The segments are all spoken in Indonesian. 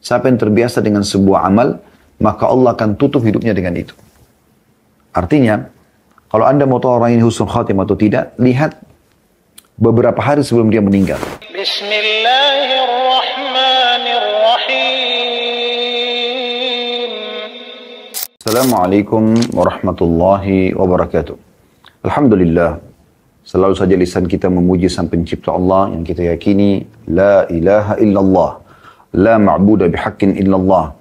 Siapa yang terbiasa dengan sebuah amal, maka Allah akan tutup hidupnya dengan itu. Artinya, kalau Anda mau tahu orang ini husnul khatimah atau tidak, lihat beberapa hari sebelum dia meninggal. Bismillahirrahmanirrahim. Assalamualaikum warahmatullahi wabarakatuh. Alhamdulillah, selalu saja lisan kita memuji Sang Pencipta Allah yang kita yakini la ilaha illallah, la ma'budu bihaqqin illallah.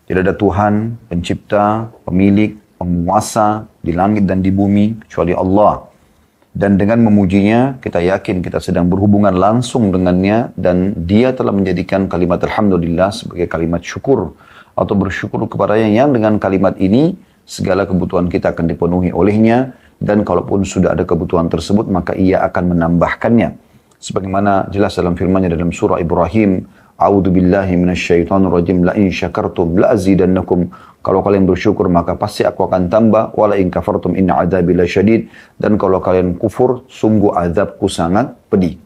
Tidak ada Tuhan, pencipta, pemilik, penguasa di langit dan di bumi kecuali Allah. Dan dengan memujinya, kita yakin kita sedang berhubungan langsung dengannya dan dia telah menjadikan kalimat Alhamdulillah sebagai kalimat syukur atau bersyukur kepadanya yang dengan kalimat ini segala kebutuhan kita akan dipenuhi olehnya. Dan kalaupun sudah ada kebutuhan tersebut, maka ia akan menambahkannya. Sebagaimana jelas dalam firman-Nya dalam surah Ibrahim, A'udzu billahi minasyaitonir rajim, la in syakartum la azidannakum. Kalau kalian bersyukur maka pasti aku akan tambah, wala in kafartum inna adzabi lasyadid. Dan kalau kalian kufur, sungguh azabku sangat pedih.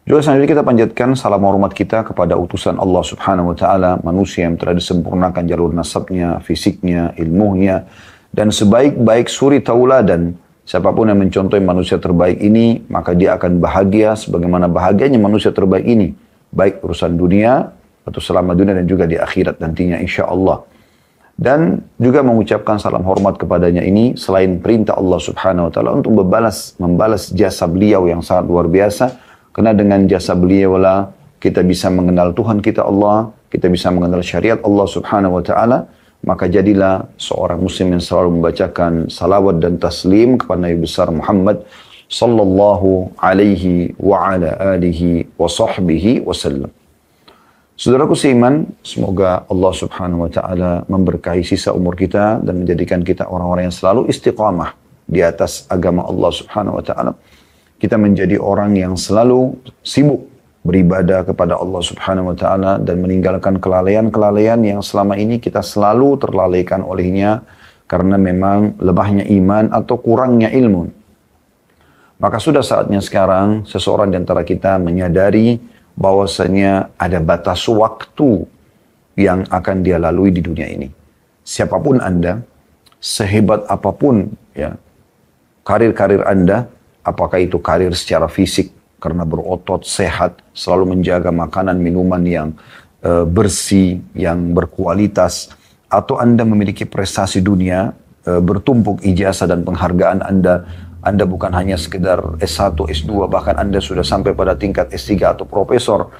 Juga selanjutnya kita panjatkan salam hormat kita kepada utusan Allah Subhanahu wa taala, manusia yang telah disempurnakan jalur nasabnya, fisiknya, ilmunya, dan sebaik-baik suri tauladan, siapapun yang mencontohi manusia terbaik ini, maka dia akan bahagia sebagaimana bahagianya manusia terbaik ini. Baik urusan dunia, atau selama dunia dan juga di akhirat nantinya insya Allah. Dan juga mengucapkan salam hormat kepadanya ini, selain perintah Allah Subhanahu wa ta'ala untuk membalas jasa beliau yang sangat luar biasa. Karena dengan jasa beliau lah kita bisa mengenal Tuhan kita Allah, kita bisa mengenal syariat Allah Subhanahu wa ta'ala. Maka jadilah seorang muslim yang selalu membacakan salawat dan taslim kepada Nabi besar Muhammad sallallahu alaihi wa ala alihi wa sahbihi wasallam. Saudaraku seiman, semoga Allah Subhanahu wa taala memberkahi sisa umur kita dan menjadikan kita orang-orang yang selalu istiqamah di atas agama Allah Subhanahu wa taala. Kita menjadi orang yang selalu sibuk beribadah kepada Allah Subhanahu wa taala dan meninggalkan kelalaian-kelalaian yang selama ini kita selalu terlalaikan olehnya karena memang lemahnya iman atau kurangnya ilmu. Maka sudah saatnya sekarang seseorang di antara kita menyadari bahwasanya ada batas waktu yang akan dia lalui di dunia ini. Siapapun Anda, sehebat apapun ya karir-karir Anda, apakah itu karir secara fisik, karena berotot, sehat, selalu menjaga makanan, minuman yang bersih, yang berkualitas. Atau Anda memiliki prestasi dunia, bertumpuk ijazah dan penghargaan Anda. Anda bukan hanya sekedar S1, S2, bahkan Anda sudah sampai pada tingkat S3 atau profesor.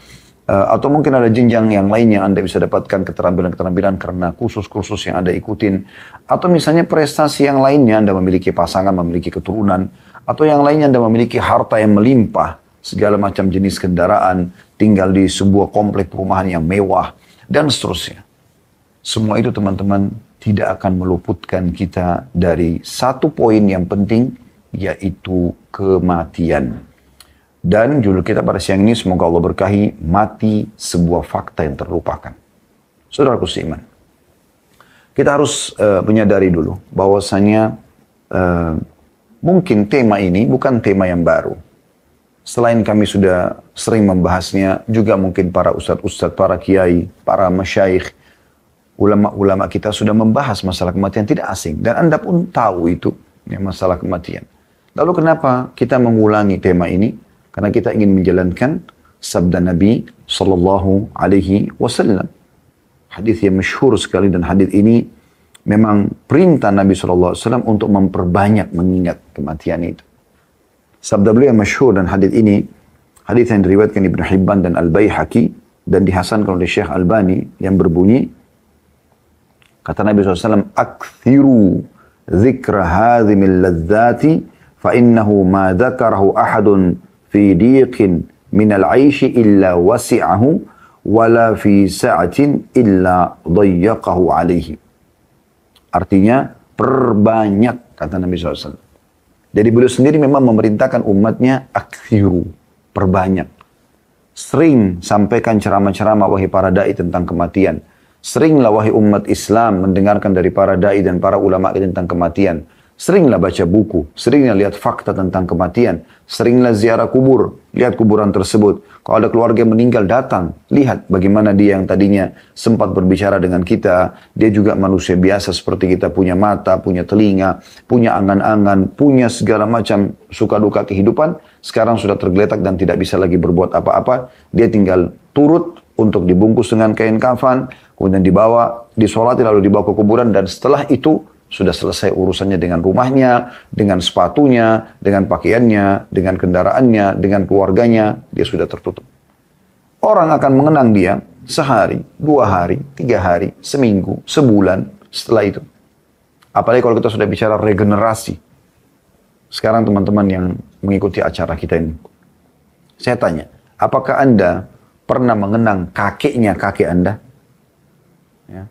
Atau mungkin ada jenjang yang lainnya Anda bisa dapatkan keterampilan-keterampilan karena kursus-kursus yang Anda ikutin. Atau misalnya prestasi yang lainnya, Anda memiliki pasangan, memiliki keturunan. Atau yang lainnya Anda memiliki harta yang melimpah. Segala macam jenis kendaraan, tinggal di sebuah komplek perumahan yang mewah, dan seterusnya. Semua itu teman-teman tidak akan meluputkan kita dari satu poin yang penting, yaitu kematian. Dan judul kita pada siang ini, semoga Allah berkahi, mati sebuah fakta yang terlupakan. Saudaraku seiman, kita harus menyadari dulu bahwasanya mungkin tema ini bukan tema yang baru. Selain kami sudah sering membahasnya, juga mungkin para ustadz-ustadz, para kiai, para masyayikh, ulama-ulama kita sudah membahas masalah kematian tidak asing. Dan Anda pun tahu itu, ya, masalah kematian. Lalu kenapa kita mengulangi tema ini? Karena kita ingin menjalankan sabda Nabi Sallallahu Alaihi Wasallam. Hadis yang masyhur sekali, dan hadis ini memang perintah Nabi Sallallahu Alaihi Wasallam untuk memperbanyak mengingat kematian itu. Sabda beliau yang masyhur dan hadis ini, hadis yang diriwayatkan Ibnu Hibban dan Al-Baihaqi dan dihasankan oleh Syekh Albani, yang berbunyi, kata Nabi SAW, "Akthiru dzikra hadhimil ladzati fa innahu ma dzakarahu ahadun fi diqin minal 'aishi illa wasi'ahu wala fi sa'atin illa dayyaqahu 'alaihi." Artinya perbanyak, kata Nabi SAW. Jadi beliau sendiri memang memerintahkan umatnya akthiru, perbanyak. Sering sampaikan ceramah-ceramah wahai para da'i tentang kematian. Seringlah wahai umat Islam mendengarkan dari para da'i dan para ulama tentang kematian. Seringlah baca buku, seringlah lihat fakta tentang kematian, seringlah ziarah kubur, lihat kuburan tersebut. Kalau ada keluarga yang meninggal, datang, lihat bagaimana dia yang tadinya sempat berbicara dengan kita, dia juga manusia biasa seperti kita, punya mata, punya telinga, punya angan-angan, punya segala macam suka duka kehidupan, sekarang sudah tergeletak dan tidak bisa lagi berbuat apa-apa, dia tinggal turut untuk dibungkus dengan kain kafan, kemudian dibawa, disolati lalu dibawa ke kuburan, dan setelah itu sudah selesai urusannya dengan rumahnya, dengan sepatunya, dengan pakaiannya, dengan kendaraannya, dengan keluarganya, dia sudah tertutup. Orang akan mengenang dia sehari, 2 hari, 3 hari, seminggu, sebulan setelah itu. Apalagi kalau kita sudah bicara regenerasi. Sekarang teman-teman yang mengikuti acara kita ini, saya tanya, apakah Anda pernah mengenang kakeknya kakek Anda? Ya.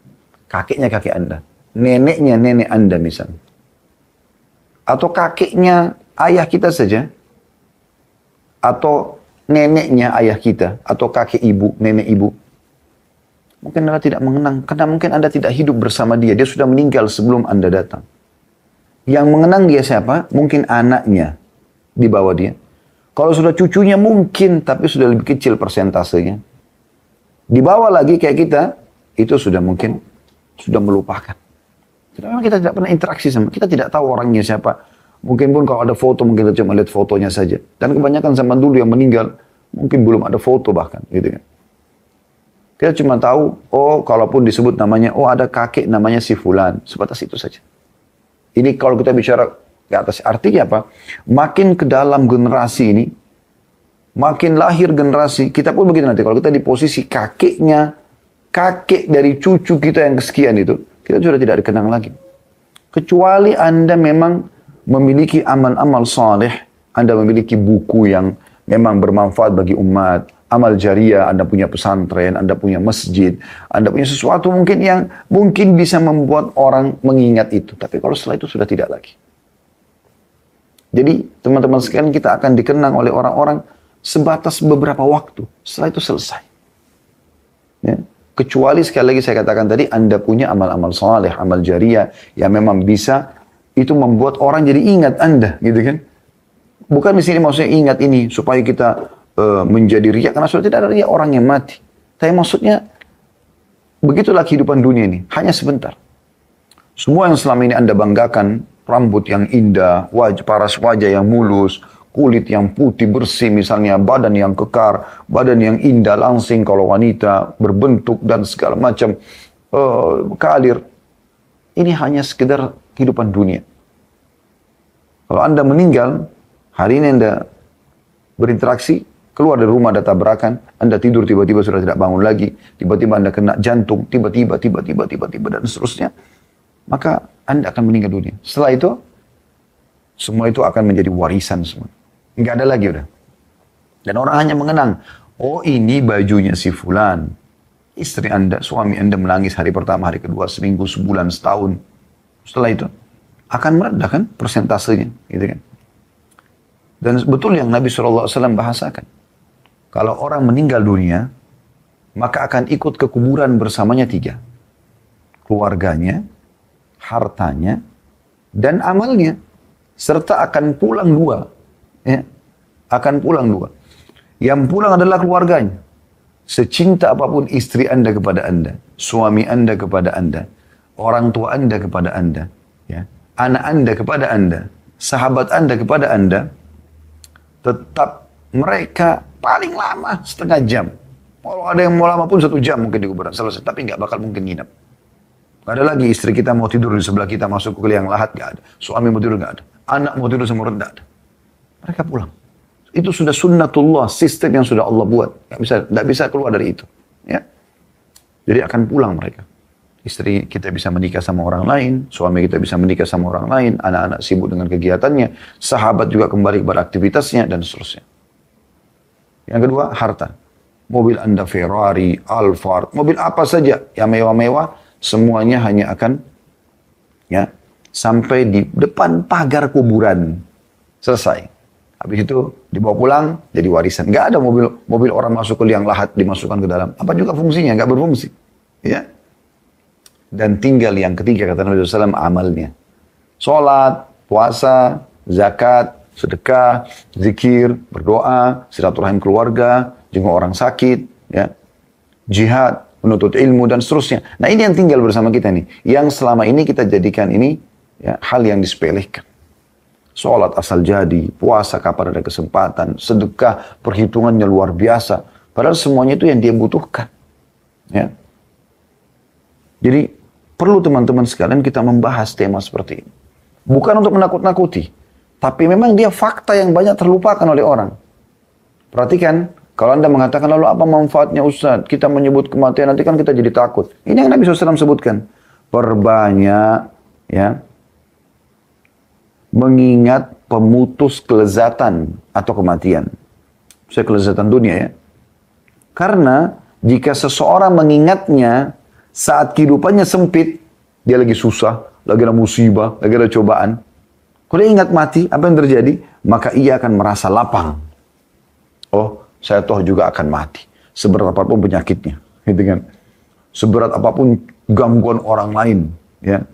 Kakeknya kakek Anda. Neneknya nenek Anda misalnya. Atau kakeknya ayah kita saja. Atau neneknya ayah kita. Atau kakek ibu, nenek ibu. Mungkin Anda tidak mengenang. Karena mungkin Anda tidak hidup bersama dia. Dia sudah meninggal sebelum Anda datang. Yang mengenang dia siapa? Mungkin anaknya di bawah dia. Kalau sudah cucunya mungkin, tapi sudah lebih kecil persentasenya. Di bawah lagi kayak kita, itu sudah mungkin sudah melupakan. Karena kita tidak pernah interaksi sama, kita tidak tahu orangnya siapa. Mungkin pun kalau ada foto, mungkin kita cuma lihat fotonya saja. Dan kebanyakan zaman dulu yang meninggal, mungkin belum ada foto bahkan. Gitu kan. Kita cuma tahu, oh kalaupun disebut namanya, oh ada kakek namanya si Fulan. Sebatas itu saja. Ini kalau kita bicara ke atas, artinya apa? Makin ke dalam generasi ini, makin lahir generasi, kita pun begitu nanti. Kalau kita di posisi kakeknya, kakek dari cucu kita yang kesekian itu, kita sudah tidak dikenang lagi. Kecuali Anda memang memiliki amal-amal saleh, Anda memiliki buku yang memang bermanfaat bagi umat, amal jariah, Anda punya pesantren, Anda punya masjid, Anda punya sesuatu mungkin yang mungkin bisa membuat orang mengingat itu. Tapi kalau setelah itu sudah tidak lagi. Jadi teman-teman sekalian, kita akan dikenang oleh orang-orang sebatas beberapa waktu. Setelah itu selesai. Ya. Kecuali sekali lagi saya katakan tadi, Anda punya amal-amal saleh, amal jariah yang memang bisa itu membuat orang jadi ingat Anda, gitu kan? Bukan di sini maksudnya ingat ini supaya kita menjadi riya, karena sudah tidak ada riya orang yang mati. Tapi maksudnya begitulah kehidupan dunia ini, hanya sebentar. Semua yang selama ini Anda banggakan, rambut yang indah, paras wajah yang mulus, kulit yang putih bersih misalnya, badan yang kekar, badan yang indah langsing kalau wanita, berbentuk dan segala macam kalir. Ini hanya sekedar kehidupan dunia. Kalau Anda meninggal, hari ini Anda berinteraksi, keluar dari rumah ada tabrakan, Anda tidur tiba-tiba sudah tidak bangun lagi, tiba-tiba Anda kena jantung, tiba-tiba dan seterusnya, maka Anda akan meninggal dunia. Setelah itu, semua itu akan menjadi warisan semua. Nggak ada lagi udah. Dan orang hanya mengenang, oh ini bajunya si Fulan. Istri Anda, suami Anda menangis hari pertama, hari kedua, seminggu, sebulan, setahun. Setelah itu, akan meredah kan persentasenya. Gitu kan. Dan betul yang Nabi SAW bahasakan. Kalau orang meninggal dunia, maka akan ikut ke kuburan bersamanya 3. Keluarganya, hartanya, dan amalnya. Serta akan pulang 2. Ya, akan pulang 2. Yang pulang adalah keluarganya. Secinta apapun istri Anda kepada Anda, suami Anda kepada Anda, orang tua Anda kepada Anda, ya, anak Anda kepada Anda, sahabat Anda kepada Anda, tetap mereka paling lama setengah jam. Kalau ada yang mau lama pun 1 jam mungkin di kuburan selesai, tapi nggak bakal mungkin nginep. Gak ada lagi istri kita mau tidur di sebelah kita masuk ke liang lahat, nggak ada. Suami mau tidur nggak ada. Anak mau tidur sama rendah ada. Mereka pulang. Itu sudah sunnatullah, sistem yang sudah Allah buat. Nggak bisa keluar dari itu. Ya. Jadi akan pulang mereka. Istri kita bisa menikah sama orang lain, suami kita bisa menikah sama orang lain, anak-anak sibuk dengan kegiatannya, sahabat juga kembali kepada aktivitasnya, dan seterusnya. Yang kedua, harta. Mobil Anda Ferrari, Alphard, mobil apa saja yang mewah-mewah, semuanya hanya akan ya sampai di depan pagar kuburan. Selesai. Habis itu dibawa pulang jadi warisan. Nggak ada mobil orang masuk ke liang lahat dimasukkan ke dalam. Apa juga fungsinya? Nggak berfungsi. Ya. Dan tinggal yang ketiga kata Nabi SAW, amalnya. Sholat, puasa, zakat, sedekah, zikir, berdoa, silaturahim keluarga, jenguk orang sakit, ya, jihad, menuntut ilmu dan seterusnya. Nah ini yang tinggal bersama kita nih, yang selama ini kita jadikan ini ya, hal yang disepelekan. Sholat asal jadi, puasa kapan ada kesempatan, sedekah perhitungannya luar biasa. Padahal semuanya itu yang dia butuhkan. Ya. Jadi perlu teman-teman sekalian kita membahas tema seperti ini. Bukan untuk menakut-nakuti, tapi memang dia fakta yang banyak terlupakan oleh orang. Perhatikan, kalau Anda mengatakan lalu apa manfaatnya Ustaz? Kita menyebut kematian nanti kan kita jadi takut. Ini yang Nabi SAW sebutkan. Perbanyak ya, mengingat pemutus kelezatan atau kematian. Saya kelezatan dunia ya. Karena jika seseorang mengingatnya saat kehidupannya sempit, dia lagi susah, lagi ada musibah, lagi ada cobaan. Kalau dia ingat mati, apa yang terjadi? Maka ia akan merasa lapang. Oh, saya toh juga akan mati. Seberat apapun penyakitnya. Gitu kan. Seberat apapun gangguan orang lain. Ya.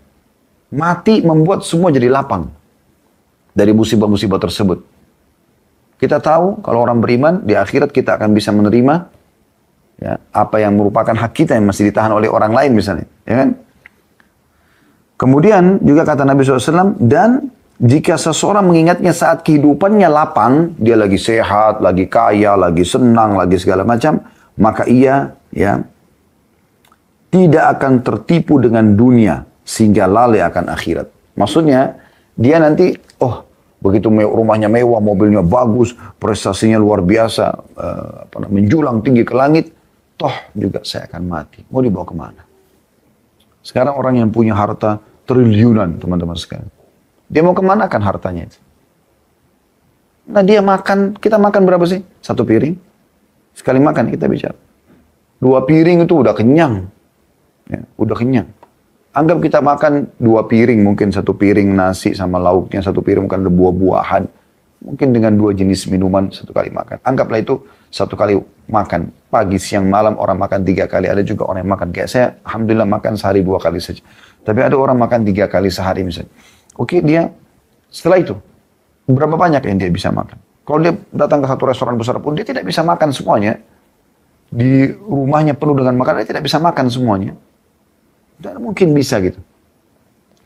Mati membuat semua jadi lapang. Dari musibah-musibah tersebut. Kita tahu kalau orang beriman, di akhirat kita akan bisa menerima ya, apa yang merupakan hak kita yang masih ditahan oleh orang lain misalnya. Ya kan? Kemudian juga kata Nabi SAW, dan jika seseorang mengingatnya saat kehidupannya lapang, dia lagi sehat, lagi kaya, lagi senang, lagi segala macam, maka ia ya tidak akan tertipu dengan dunia sehingga lalai akan akhirat. Maksudnya, dia nanti, oh begitu rumahnya mewah, mobilnya bagus, prestasinya luar biasa, menjulang tinggi ke langit, toh juga saya akan mati. Mau dibawa kemana? Sekarang orang yang punya harta triliunan, teman-teman sekalian. Dia mau kemana kan hartanya itu? Nah dia makan, kita makan berapa sih? 1 piring? Sekali makan kita bicara. 2 piring itu udah kenyang. Ya, udah kenyang. Anggap kita makan 2 piring, mungkin 1 piring nasi sama lauknya, 1 piring mungkin ada buah-buahan. Mungkin dengan 2 jenis minuman 1 kali makan. Anggaplah itu 1 kali makan. Pagi, siang, malam orang makan 3 kali. Ada juga orang yang makan. Kayak saya, alhamdulillah makan sehari 2 kali saja. Tapi ada orang makan 3 kali sehari misalnya. Oke, dia setelah itu, berapa banyak yang dia bisa makan? Kalau dia datang ke satu restoran besar pun, dia tidak bisa makan semuanya. Di rumahnya penuh dengan makanan, dia tidak bisa makan semuanya. Dan mungkin bisa gitu.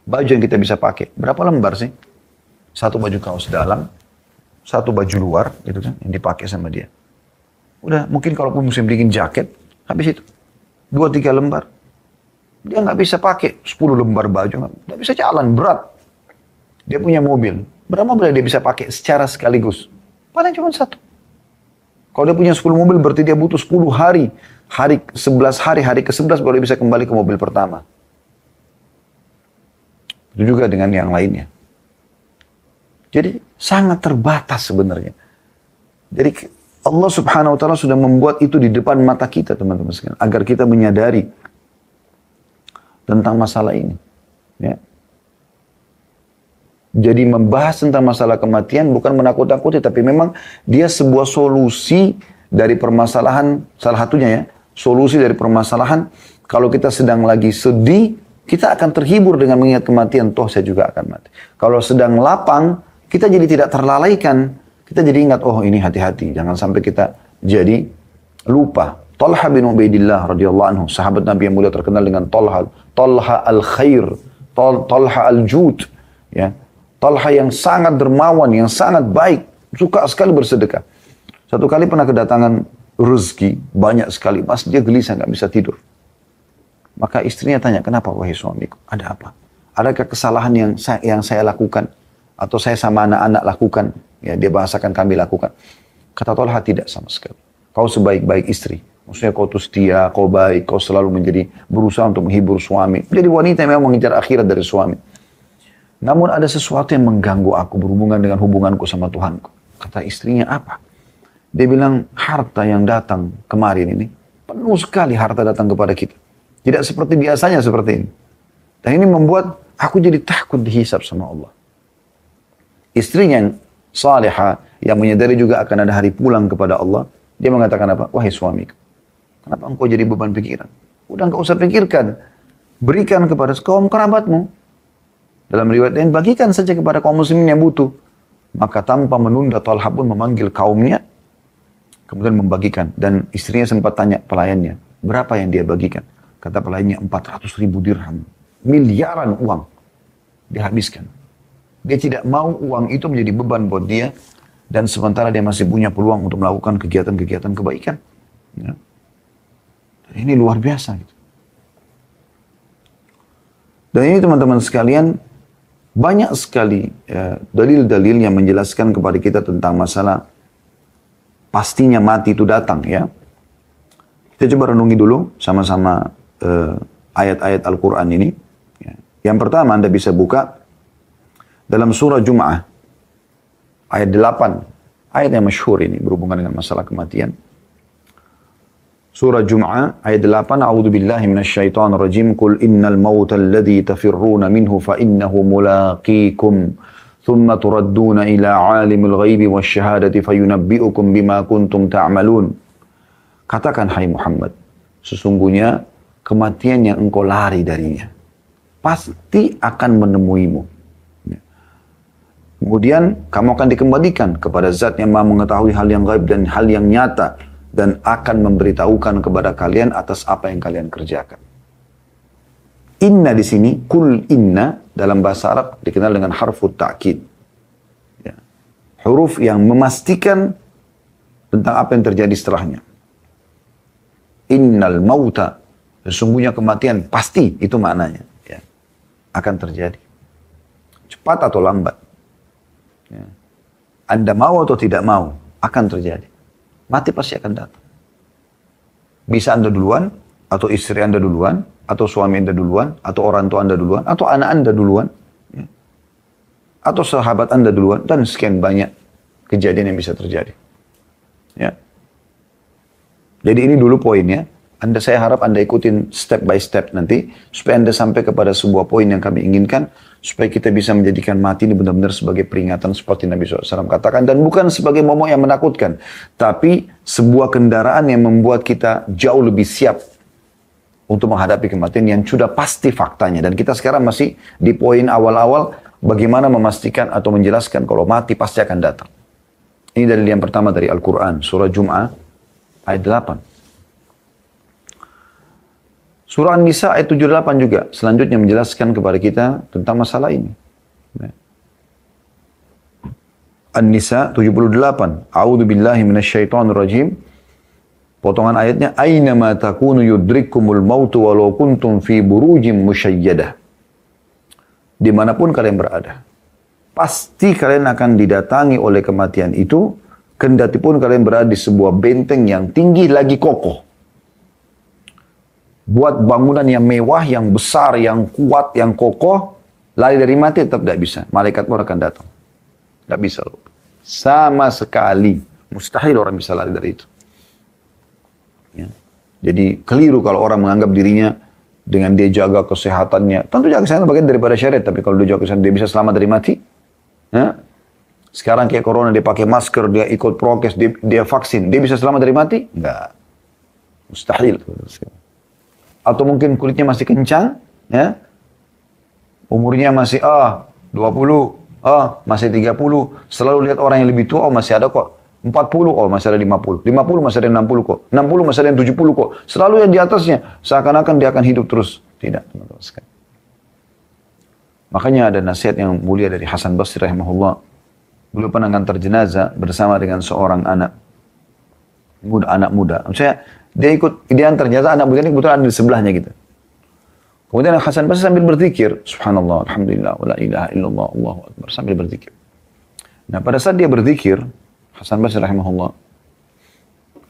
Baju yang kita bisa pakai, berapa lembar sih? 1 baju kaos dalam, 1 baju luar, gitu kan, yang dipakai sama dia. Udah, mungkin kalaupun musim dingin jaket, habis itu. 2-3 lembar. Dia nggak bisa pakai 10 lembar baju, nggak bisa jalan, berat. Dia punya mobil, berapa mobil dia bisa pakai secara sekaligus? Paling cuma 1. Kalau dia punya 10 mobil, berarti dia butuh 10 hari. Hari ke-11 baru dia bisa kembali ke mobil pertama. Itu juga dengan yang lainnya. Jadi sangat terbatas sebenarnya. Jadi Allah Subhanahu wa Ta'ala sudah membuat itu di depan mata kita, teman-teman sekalian, agar kita menyadari tentang masalah ini. Ya. Jadi membahas tentang masalah kematian bukan menakut-nakuti, tapi memang dia sebuah solusi dari permasalahan, salah satunya ya, solusi dari permasalahan. Kalau kita sedang lagi sedih, kita akan terhibur dengan mengingat kematian, toh saya juga akan mati. Kalau sedang lapang, kita jadi tidak terlalaikan. Kita jadi ingat, oh ini hati-hati, jangan sampai kita jadi lupa. Talha bin Ubaidillah radhiyallahu anhu, sahabat Nabi yang mulia terkenal dengan Talha al-Khair, Talha al-Jud, ya. Talha yang sangat dermawan, yang sangat baik, suka sekali bersedekah. Satu kali pernah kedatangan rezeki, banyak sekali, mas dia gelisah, nggak bisa tidur. Maka istrinya tanya, kenapa wahai suamiku? Ada apa? Adakah kesalahan yang saya lakukan? Atau saya sama anak-anak lakukan? Ya, dia bahasakan kami lakukan. Kata Talha, tidak sama sekali. Kau sebaik-baik istri. Maksudnya kau tuh setia, kau baik, kau selalu berusaha untuk menghibur suami. Jadi wanita yang memang mengejar akhirat dari suami. Namun ada sesuatu yang mengganggu aku berhubungan dengan hubunganku sama Tuhanku. Kata istrinya, apa? Dia bilang, harta yang datang kemarin ini, penuh sekali harta datang kepada kita. Tidak seperti biasanya seperti ini. Dan ini membuat aku jadi takut dihisab sama Allah. Istrinya yang salihah, yang menyadari juga akan ada hari pulang kepada Allah, dia mengatakan apa? Wahai suamiku, kenapa engkau jadi beban pikiran? Udah engkau usah pikirkan. Berikan kepada kaum kerabatmu. Dalam riwayat lain, bagikan saja kepada kaum muslimin yang butuh. Maka tanpa menunda, Talha pun memanggil kaumnya, kemudian membagikan. Dan istrinya sempat tanya pelayannya, berapa yang dia bagikan? Kata pelayannya, 400.000 dirham. Miliaran uang dihabiskan. Dia tidak mau uang itu menjadi beban buat dia, dan sementara dia masih punya peluang untuk melakukan kegiatan-kegiatan kebaikan. Ya. Ini luar biasa. Gitu. Dan ini teman-teman sekalian, banyak sekali dalil-dalil yang menjelaskan kepada kita tentang masalah pastinya mati itu datang. Ya. Kita coba renungi dulu sama-sama ayat-ayat Al-Quran ini. Ya. Yang pertama Anda bisa buka dalam surah Jum'ah. Ayat 8. Ayat yang masyhur ini berhubungan dengan masalah kematian. Surah Jum'ah ayat 8. A'udzu billahi minasyaitonir rajim. Qul innal mauta alladzi tafirruna minhu fa innahu mulaqikum. Thumma turadduna ila 'alimil ghaibi wasyahadati fayunabbi'ukum bima kuntum ta'malun. Katakan hai Muhammad, sesungguhnya kematian yang engkau lari darinya pasti akan menemuimu. Kemudian kamu akan dikembalikan kepada zat yang maha mengetahui hal yang gaib dan hal yang nyata, dan akan memberitahukan kepada kalian atas apa yang kalian kerjakan. Inna di sini, kul inna dalam bahasa Arab dikenal dengan harfut ta'kid. Ya. Huruf yang memastikan tentang apa yang terjadi setelahnya. Innal mauta, sesungguhnya kematian pasti, itu maknanya. Ya. Akan terjadi. Cepat atau lambat. Ya. Anda mau atau tidak mau, akan terjadi. Mati pasti akan datang. Bisa Anda duluan, atau istri Anda duluan, atau suami Anda duluan, atau orang tua Anda duluan, atau anak Anda duluan, ya. Atau sahabat Anda duluan, dan sekian banyak kejadian yang bisa terjadi. Ya. Jadi ini dulu poinnya. Saya harap Anda ikutin step by step nanti, supaya Anda sampai kepada sebuah poin yang kami inginkan, supaya kita bisa menjadikan mati ini benar-benar sebagai peringatan seperti Nabi SAW katakan, dan bukan sebagai momok yang menakutkan, tapi sebuah kendaraan yang membuat kita jauh lebih siap untuk menghadapi kematian yang sudah pasti faktanya. Dan kita sekarang masih di poin awal-awal, bagaimana memastikan atau menjelaskan kalau mati pasti akan datang. Ini dalil yang pertama dari Al-Quran, surah Jum'ah, ayat 8. Surah An-Nisa ayat 78 juga selanjutnya menjelaskan kepada kita tentang masalah ini. An-Nisa 78. A'udzu billahi minasyaitonir rajim. Potongan ayatnya, aina ma takunu yudrikkumul mautu walau kuntum fi burujim musyayyadah. Dimanapun kalian berada, pasti kalian akan didatangi oleh kematian itu, kendati pun kalian berada di sebuah benteng yang tinggi lagi kokoh. Buat bangunan yang mewah, yang besar, yang kuat, yang kokoh, lari dari mati tetap tidak bisa. Malaikat pun akan datang. Tidak bisa loh. Sama sekali. Mustahil orang bisa lari dari itu. Ya. Jadi keliru kalau orang menganggap dirinya dengan dia jaga kesehatannya. Tentu jaga kesehatan bagian daripada syariat, tapi kalau dia jaga kesehatan dia bisa selamat dari mati. Ya. Sekarang kayak corona, dia pakai masker, dia ikut prokes, dia vaksin, dia bisa selamat dari mati? Enggak. Mustahil. Atau mungkin kulitnya masih kencang, ya. Umurnya masih 20, masih 30. Selalu lihat orang yang lebih tua, masih ada kok. 40, masih ada 50. 50 masih ada 60 kok. 60 masih ada yang 70 kok. Selalu yang di atasnya, seakan-akan dia akan hidup terus. Tidak, teman-teman sekalian. Makanya ada nasihat yang mulia dari Hasan Basri rahimahullah. Beliau pernah ngantar jenazah bersama dengan seorang anak muda. Maksudnya, dia antar jenazah, anak muda ini kebetulan ada di sebelahnya gitu. Kemudian Hasan Basri sambil berzikir, subhanallah, alhamdulillah, wa la ilaha illallah, Allahu akbar, sambil berzikir. Nah, pada saat dia berzikir, Hasan Basri rahimahullah,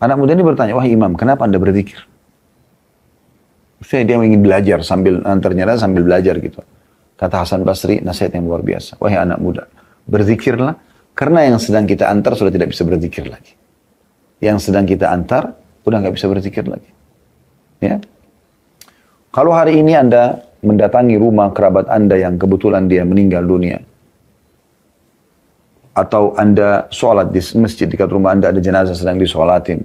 anak muda ini bertanya, wahai imam, kenapa Anda berzikir? Maksudnya dia ingin belajar sambil antar jenazah sambil belajar gitu. Kata Hasan Basri, nasihat yang luar biasa. Wahai anak muda, berzikirlah, karena yang sedang kita antar sudah tidak bisa berzikir lagi. Yang sedang kita antar udah nggak bisa berzikir lagi. Ya. Kalau hari ini Anda mendatangi rumah kerabat Anda yang kebetulan dia meninggal dunia, atau Anda sholat di masjid dekat rumah Anda ada jenazah sedang disolatin,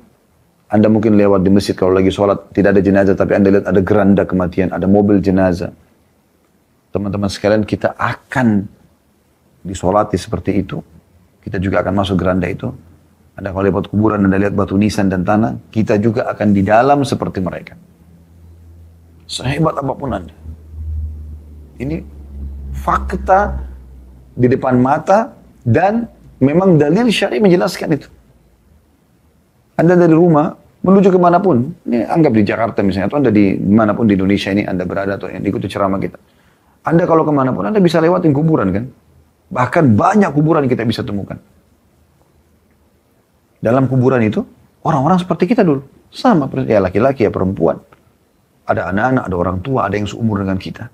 Anda mungkin lewat di masjid kalau lagi sholat tidak ada jenazah, tapi Anda lihat ada geranda kematian, ada mobil jenazah. teman-teman sekalian, kita akan disolati seperti itu. Kita juga akan masuk geranda itu. Anda kalau lihat kuburan, Anda lihat batu nisan dan tanah, kita juga akan di dalam seperti mereka. Sehebat apapun Anda. Ini fakta di depan mata dan memang dalil syar'i menjelaskan itu. Anda dari rumah menuju kemanapun, ini anggap di Jakarta misalnya, atau Anda di manapun di Indonesia ini Anda berada atau yang ikuti ceramah kita. Anda kalau kemanapun Anda bisa lewatin kuburan kan. Bahkan banyak kuburan kita bisa temukan. Dalam kuburan itu, orang-orang seperti kita dulu. Sama, ya laki-laki, ya perempuan. Ada anak-anak, ada orang tua, ada yang seumur dengan kita.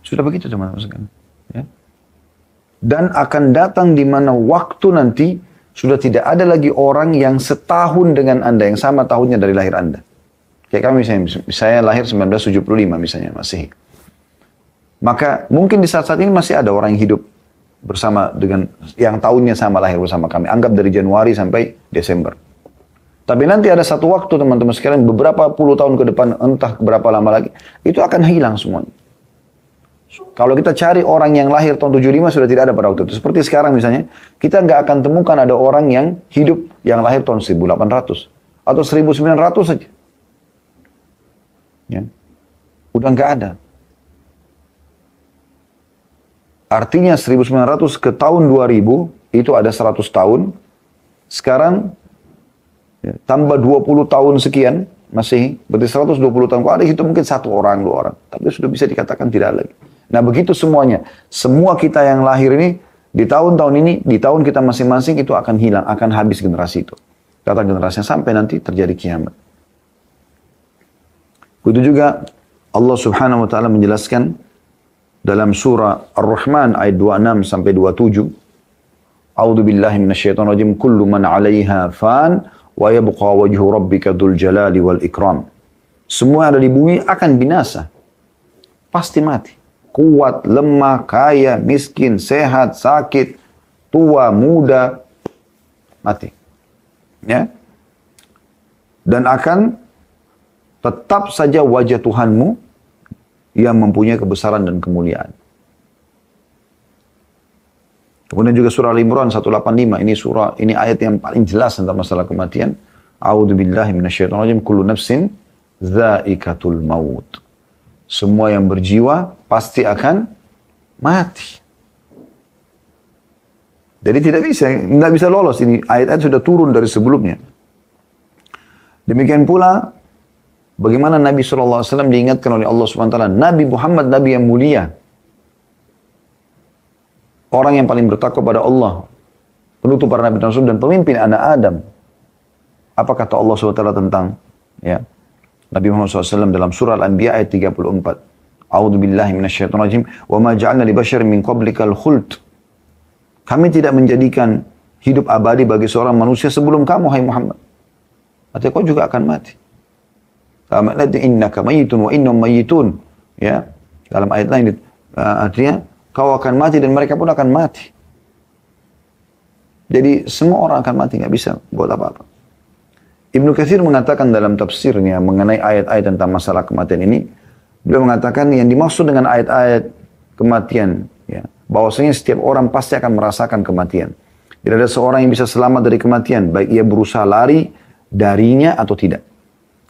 Sudah begitu teman-teman sekalian. Ya. Dan akan datang di mana waktu nanti, sudah tidak ada lagi orang yang setahun dengan Anda, yang sama tahunnya dari lahir Anda. Kayak kami misalnya, saya lahir 1975 misalnya, masih. Maka mungkin di saat-saat ini masih ada orang yang hidup bersama dengan yang tahunnya sama lahir bersama kami. Anggap dari Januari sampai Desember. Tapi nanti ada satu waktu teman-teman sekalian, beberapa puluh tahun ke depan, entah berapa lama lagi, itu akan hilang semuanya. Kalau kita cari orang yang lahir tahun 75 sudah tidak ada pada waktu itu. Seperti sekarang misalnya, kita nggak akan temukan ada orang yang hidup yang lahir tahun 1800 atau 1900 saja. Ya. Udah nggak ada. Artinya 1900 ke tahun 2000 itu ada 100 tahun. Sekarang ya, tambah 20 tahun sekian masih berarti 120 tahun. Kalau ada itu mungkin satu orang, dua orang. Tapi sudah bisa dikatakan tidak lagi. Nah begitu semuanya. Semua kita yang lahir ini di tahun-tahun ini, di tahun kita masing-masing itu akan hilang, akan habis generasi itu. Datang generasinya sampai nanti terjadi kiamat. Begitu juga Allah Subhanahu wa taala menjelaskan dalam surah Ar-Rahman ayat 26 sampai 27. A'udzu billahi minasyaitonir rajim. Kullu man 'alaiha fan wa yabqa wajhu rabbika dzul jalali wal ikram. Semua yang ada di bumi akan binasa. Pasti mati. Kuat, lemah, kaya, miskin, sehat, sakit, tua, muda, mati. Ya. Dan akan tetap saja wajah Tuhanmu yang mempunyai kebesaran dan kemuliaan. Kemudian juga surah Al-Imran 185. Ini ayat yang paling jelas tentang masalah kematian. A'udzu billahi minasyaitonir rajim. Kullu nafsin dha'iqatul maut. Semua yang berjiwa pasti akan mati. Jadi tidak bisa lolos ini. Ayat-ayat sudah turun dari sebelumnya. Demikian pula bagaimana Nabi SAW diingatkan oleh Allah SWT. Nabi Muhammad, Nabi yang mulia. Orang yang paling bertakwa pada Allah. Penutup para Nabi dan Rasul dan pemimpin anak Adam. Apa kata Allah SWT tentang ya, Nabi Muhammad SAW dalam surah Al-Anbiya ayat 34. A'udzu billahi minasyaitonir rajim. Wa ma ja'alna li basyarin min qablikal khuld. Kami tidak menjadikan hidup abadi bagi seorang manusia sebelum kamu, hai Muhammad. Artinya kau juga akan mati. Dalam ayat lain, innaka mayyitun wa innahum mayyitun. Ya. Dalam ayat lain artinya kau akan mati dan mereka pun akan mati. Jadi semua orang akan mati, nggak bisa buat apa-apa. Ibnu Katsir mengatakan dalam tafsirnya mengenai ayat-ayat tentang masalah kematian ini, beliau mengatakan yang dimaksud dengan ayat-ayat kematian, ya, bahwasanya setiap orang pasti akan merasakan kematian. Tidak ada seorang yang bisa selamat dari kematian, baik ia berusaha lari darinya atau tidak.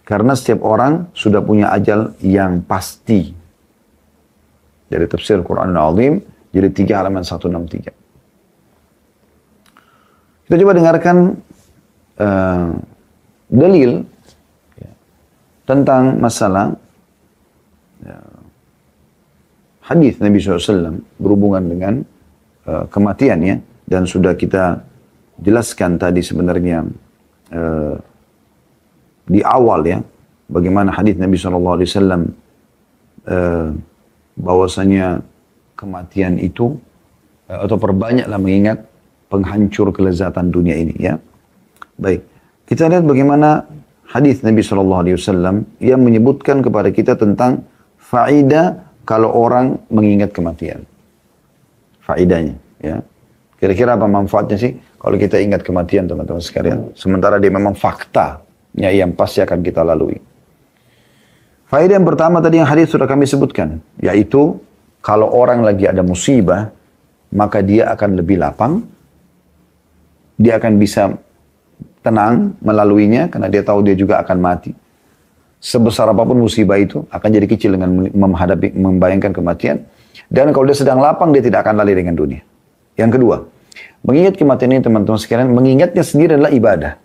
Karena setiap orang sudah punya ajal yang pasti. Dari tafsir Quran Al-Azim, jilid 3 halaman 163. Kita coba dengarkan dalil ya, tentang masalah ya, hadis Nabi SAW berhubungan dengan kematian ya. Dan sudah kita jelaskan tadi sebenarnya di awal ya, bagaimana hadis Nabi SAW bahwasanya kematian itu atau perbanyaklah mengingat penghancur kelezatan dunia ini ya. Baik, kita lihat bagaimana hadis Nabi SAW yang menyebutkan kepada kita tentang faedah kalau orang mengingat kematian. Faedahnya ya. Kira-kira apa manfaatnya sih kalau kita ingat kematian teman-teman sekalian? Sementara dia memang fakta yang pasti akan kita lalui. Faedah yang pertama tadi yang hadis sudah kami sebutkan, yaitu kalau orang lagi ada musibah, maka dia akan lebih lapang, dia akan bisa tenang melaluinya karena dia tahu dia juga akan mati. Sebesar apapun musibah itu akan jadi kecil dengan membayangkan kematian. Dan kalau dia sedang lapang, dia tidak akan lari dengan dunia. Yang kedua, mengingat kematian ini teman-teman sekalian, mengingatnya sendiri adalah ibadah.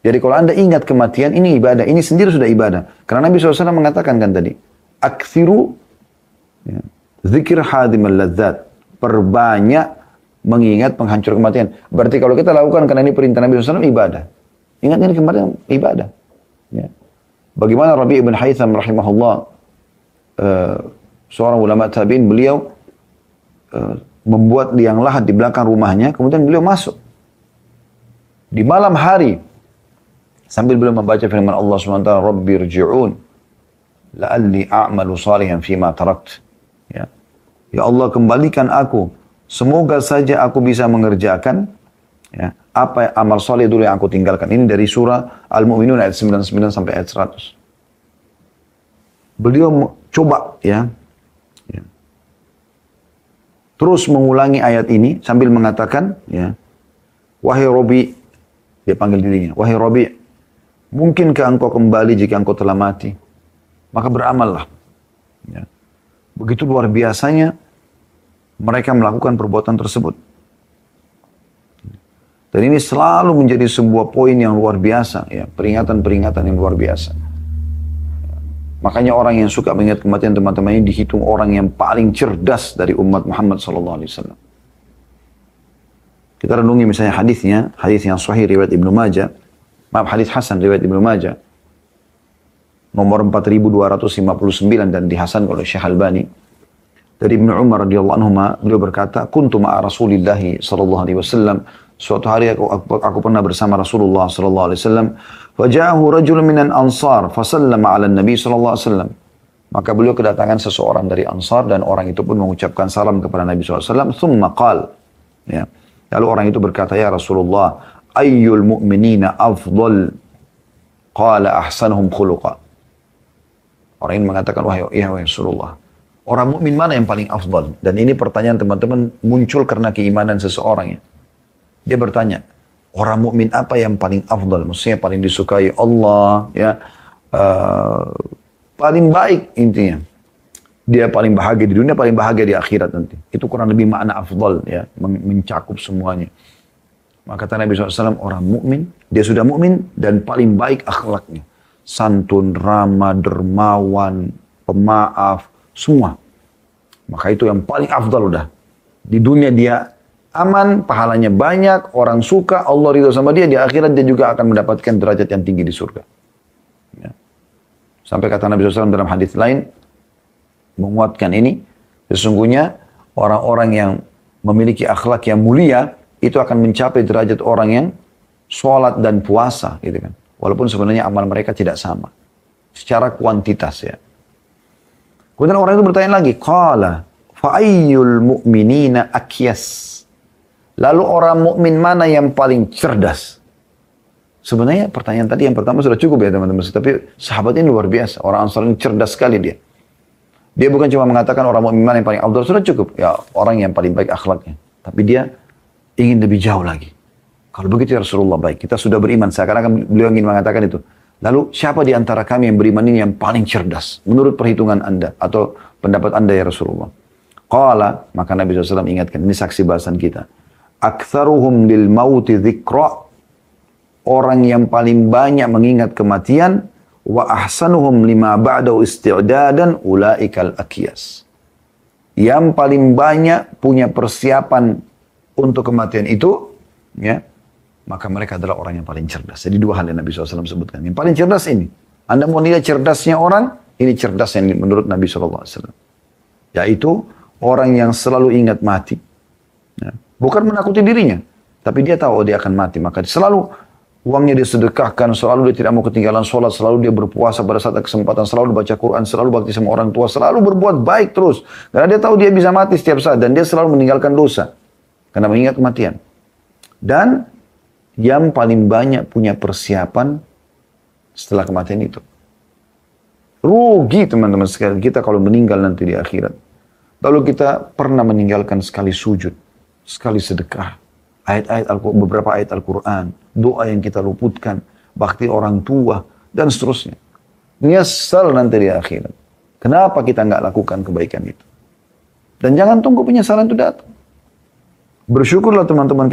Jadi kalau Anda ingat kematian, ini ibadah. Ini sendiri sudah ibadah. Karena Nabi SAW mengatakan kan tadi, Akthiru zikir hadim al-ladzat. Perbanyak mengingat penghancur kematian. Berarti kalau kita lakukan karena ini perintah Nabi SAW, ibadah. Ingat ini kematian, ibadah. Ya. Bagaimana Rabi' ibn Haytham rahimahullah, seorang ulama tabi'in, beliau membuat liang lahat di belakang rumahnya, kemudian beliau masuk. Di malam hari, sambil beliau membaca firman Allah SWT, Rabbi rji'un, la'alli a'malu salihan fima tarakt. Ya. Ya Allah, kembalikan aku. Semoga saja aku bisa mengerjakan ya, apa amal saleh dulu yang aku tinggalkan. Ini dari surah Al-Mu'minun ayat 99 sampai ayat 100. Beliau coba ya, terus mengulangi ayat ini sambil mengatakan, ya, wahai Robi, dia panggil dirinya, wahai Robi, mungkinkah engkau kembali jika engkau telah mati? Maka beramallah. Ya. Begitu luar biasanya mereka melakukan perbuatan tersebut. Dan ini selalu menjadi sebuah poin yang luar biasa, ya, peringatan-peringatan yang luar biasa. Makanya orang yang suka mengingat kematian teman-teman ini dihitung orang yang paling cerdas dari umat Muhammad SAW. Kita renungi misalnya hadisnya, hadis yang sahih riwayat Ibnu Majah, hadis Hasan riwayat Ibnu Majah, nomor 4259 dan dihasan oleh Syekh Albani. Dari Ibnu Umar radhiyallahu anhu, beliau berkata, "Kuntu ma'a Rasulillah sallallahu alaihi wasallam." Suatu hari aku pernah bersama Rasulullah sallallahu alaihi wasallam. Faja'ahu rajulun minan ansar fasallama 'ala Nabi sallallahu alaihi wasallam. Maka beliau kedatangan seseorang dari Ansar dan orang itu pun mengucapkan salam kepada Nabi sallallahu alaihi wasallam. Tsumma qala, ya. Lalu orang itu berkata, "Ya Rasulullah, ayyul mu'minina afdal?" Qala ahsanuhum khuluqa. Orang ini mengatakan, wahai Rasulullah, orang mukmin mana yang paling afdal? Dan ini pertanyaan teman-teman muncul karena keimanan seseorang ya. Dia bertanya, orang mukmin apa yang paling afdal? Maksudnya paling disukai Allah, ya, paling baik intinya. Dia paling bahagia di dunia, paling bahagia di akhirat nanti. Itu kurang lebih makna afdal, ya, mencakup semuanya. Maka kata Nabi SAW, orang mukmin, dia sudah mukmin dan paling baik akhlaknya. Santun, ramah, dermawan, pemaaf, semua. Maka itu yang paling afdal udah. Di dunia dia aman, pahalanya banyak, orang suka, Allah ridho sama dia, di akhirat dia juga akan mendapatkan derajat yang tinggi di surga. Ya. Sampai kata Nabi SAW dalam hadis lain, menguatkan ini, sesungguhnya orang-orang yang memiliki akhlak yang mulia, itu akan mencapai derajat orang yang sholat dan puasa, gitu kan. Walaupun sebenarnya amal mereka tidak sama. Secara kuantitas ya. Kemudian orang itu bertanya lagi, qala fa'ayyul mu'minina akyas. Lalu orang mukmin mana yang paling cerdas? Sebenarnya pertanyaan tadi yang pertama sudah cukup ya teman-teman. Tapi sahabat ini luar biasa. Orang Ansar ini cerdas sekali dia. Dia bukan cuma mengatakan orang mukmin mana yang paling afdal, sudah cukup. Ya orang yang paling baik akhlaknya. Tapi dia ingin lebih jauh lagi. Kalau begitu ya Rasulullah, baik. Kita sudah beriman. Seakan-akan beliau ingin mengatakan itu. Lalu siapa di antara kami yang beriman ini yang paling cerdas? Menurut perhitungan anda atau pendapat anda ya Rasulullah. Qala, maka Nabi SAW ingatkan. Ini saksi bahasan kita. Aktsaruhum lil mauti dzikra, orang yang paling banyak mengingat kematian, wa ahsanuhum lima ba'dahu isti'dadan ulaikal akyas. Yang paling banyak punya persiapan untuk kematian itu, ya, maka mereka adalah orang yang paling cerdas. Jadi dua hal yang Nabi SAW sebutkan. Yang paling cerdas ini, Anda mau nilai cerdasnya orang, ini cerdas yang menurut Nabi SAW. Yaitu orang yang selalu ingat mati. Ya. Bukan menakuti dirinya, tapi dia tahu dia akan mati. Maka selalu uangnya dia sedekahkan, selalu dia tidak mau ketinggalan sholat, selalu dia berpuasa pada saat kesempatan, selalu baca Quran, selalu bakti sama orang tua, selalu berbuat baik terus. Karena dia tahu dia bisa mati setiap saat dan dia selalu meninggalkan dosa. Karena mengingat kematian. Dan yang paling banyak punya persiapan setelah kematian itu. Rugi teman-teman sekalian kita kalau meninggal nanti di akhirat. Lalu kita pernah meninggalkan sekali sujud, sekali sedekah, beberapa ayat Al-Quran, doa yang kita luputkan, bakti orang tua, dan seterusnya. Nyesal nanti di akhirat. Kenapa kita nggak lakukan kebaikan itu? Dan jangan tunggu penyesalan itu datang. Bersyukurlah teman-teman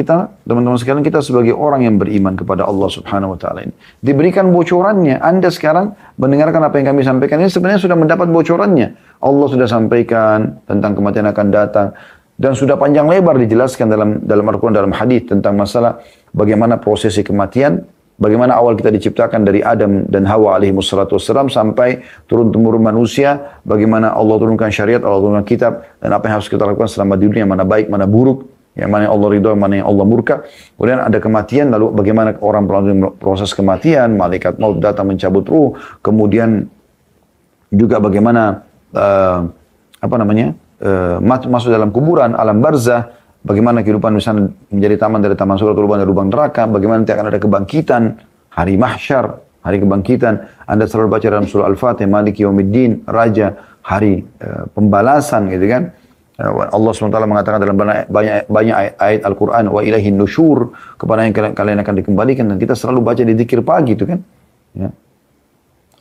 sekalian kita sebagai orang yang beriman kepada Allah Subhanahu wa taala ini. Diberikan bocorannya. Anda sekarang mendengarkan apa yang kami sampaikan ini sebenarnya sudah mendapat bocorannya. Allah sudah sampaikan tentang kematian akan datang dan sudah panjang lebar dijelaskan dalam Al-Qur'an, dalam hadis tentang masalah bagaimana prosesi kematian, bagaimana awal kita diciptakan dari Adam dan Hawa alaihi wassalatu wassalam sampai turun-temurun manusia, bagaimana Allah turunkan syariat, Allah turunkan kitab, dan apa yang harus kita lakukan selama di dunia, mana baik, mana buruk. Yang mana yang Allah ridho, mana yang Allah murka. Kemudian ada kematian, lalu bagaimana orang melalui proses kematian, malaikat maut datang mencabut ruh, kemudian juga bagaimana masuk dalam kuburan, alam barzah, bagaimana kehidupan misalnya menjadi taman dari taman surga, lubang dari lubang neraka, bagaimana nanti akan ada kebangkitan, hari mahsyar, hari kebangkitan. Anda selalu baca dalam surah Al-Fatih, Maliki Yawmiddin, Raja, hari pembalasan gitu kan. Allah SWT mengatakan dalam banyak ayat Al-Quran, wa ilaihin nusyur, kepada yang kalian akan dikembalikan, dan kita selalu baca di zikir pagi itu kan. Ya.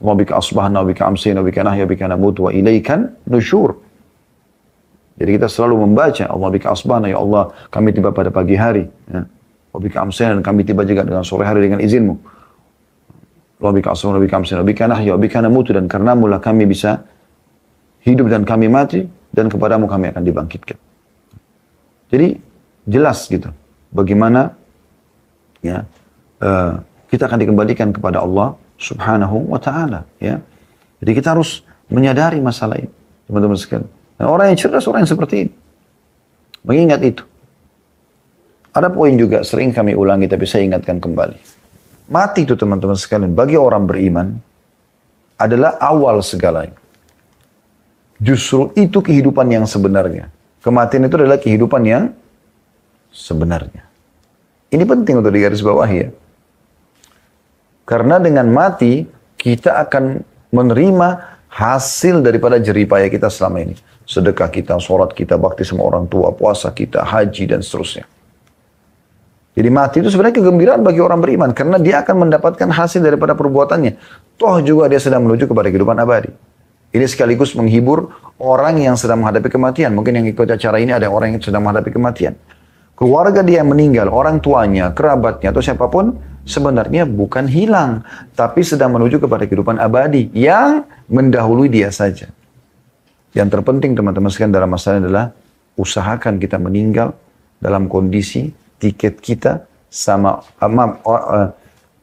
Wa bika asbahna, wa bika amsina, wa bika nahya, wa bika namut, wa ilaikan nusyur. Jadi kita selalu membaca, Allah bika asbahna, ya Allah kami tiba pada pagi hari. Ya. Wa bika amsina, dan kami tiba juga dengan sore hari dengan izinmu. Wa bika asbahna, wa bika amsina, wa bika nahya, wa bika namut, dan karenamu lah kami bisa hidup dan kami mati, dan kepadamu kami akan dibangkitkan. Jadi jelas gitu bagaimana ya kita akan dikembalikan kepada Allah Subhanahu wa taala ya. Jadi kita harus menyadari masalah ini teman-teman sekalian. Dan orang yang cerdas, orang yang seperti ini mengingat itu. Ada poin juga sering kami ulangi tapi saya ingatkan kembali. Mati itu teman-teman sekalian bagi orang beriman adalah awal segalanya. Justru itu kehidupan yang sebenarnya. Kematian itu adalah kehidupan yang sebenarnya. Ini penting untuk digarisbawahi ya. Karena dengan mati, kita akan menerima hasil daripada jeripaya kita selama ini. Sedekah kita, sholat kita, bakti sama orang tua, puasa kita, haji, dan seterusnya. Jadi mati itu sebenarnya kegembiraan bagi orang beriman. Karena dia akan mendapatkan hasil daripada perbuatannya. Toh juga dia sedang menuju kepada kehidupan abadi. Ini sekaligus menghibur orang yang sedang menghadapi kematian. Mungkin yang ikut acara ini ada orang yang sedang menghadapi kematian. Keluarga dia yang meninggal, orang tuanya, kerabatnya, atau siapapun, sebenarnya bukan hilang. Tapi sedang menuju kepada kehidupan abadi yang mendahului dia saja. Yang terpenting teman-teman sekalian dalam masalah adalah usahakan kita meninggal dalam kondisi tiket kita sama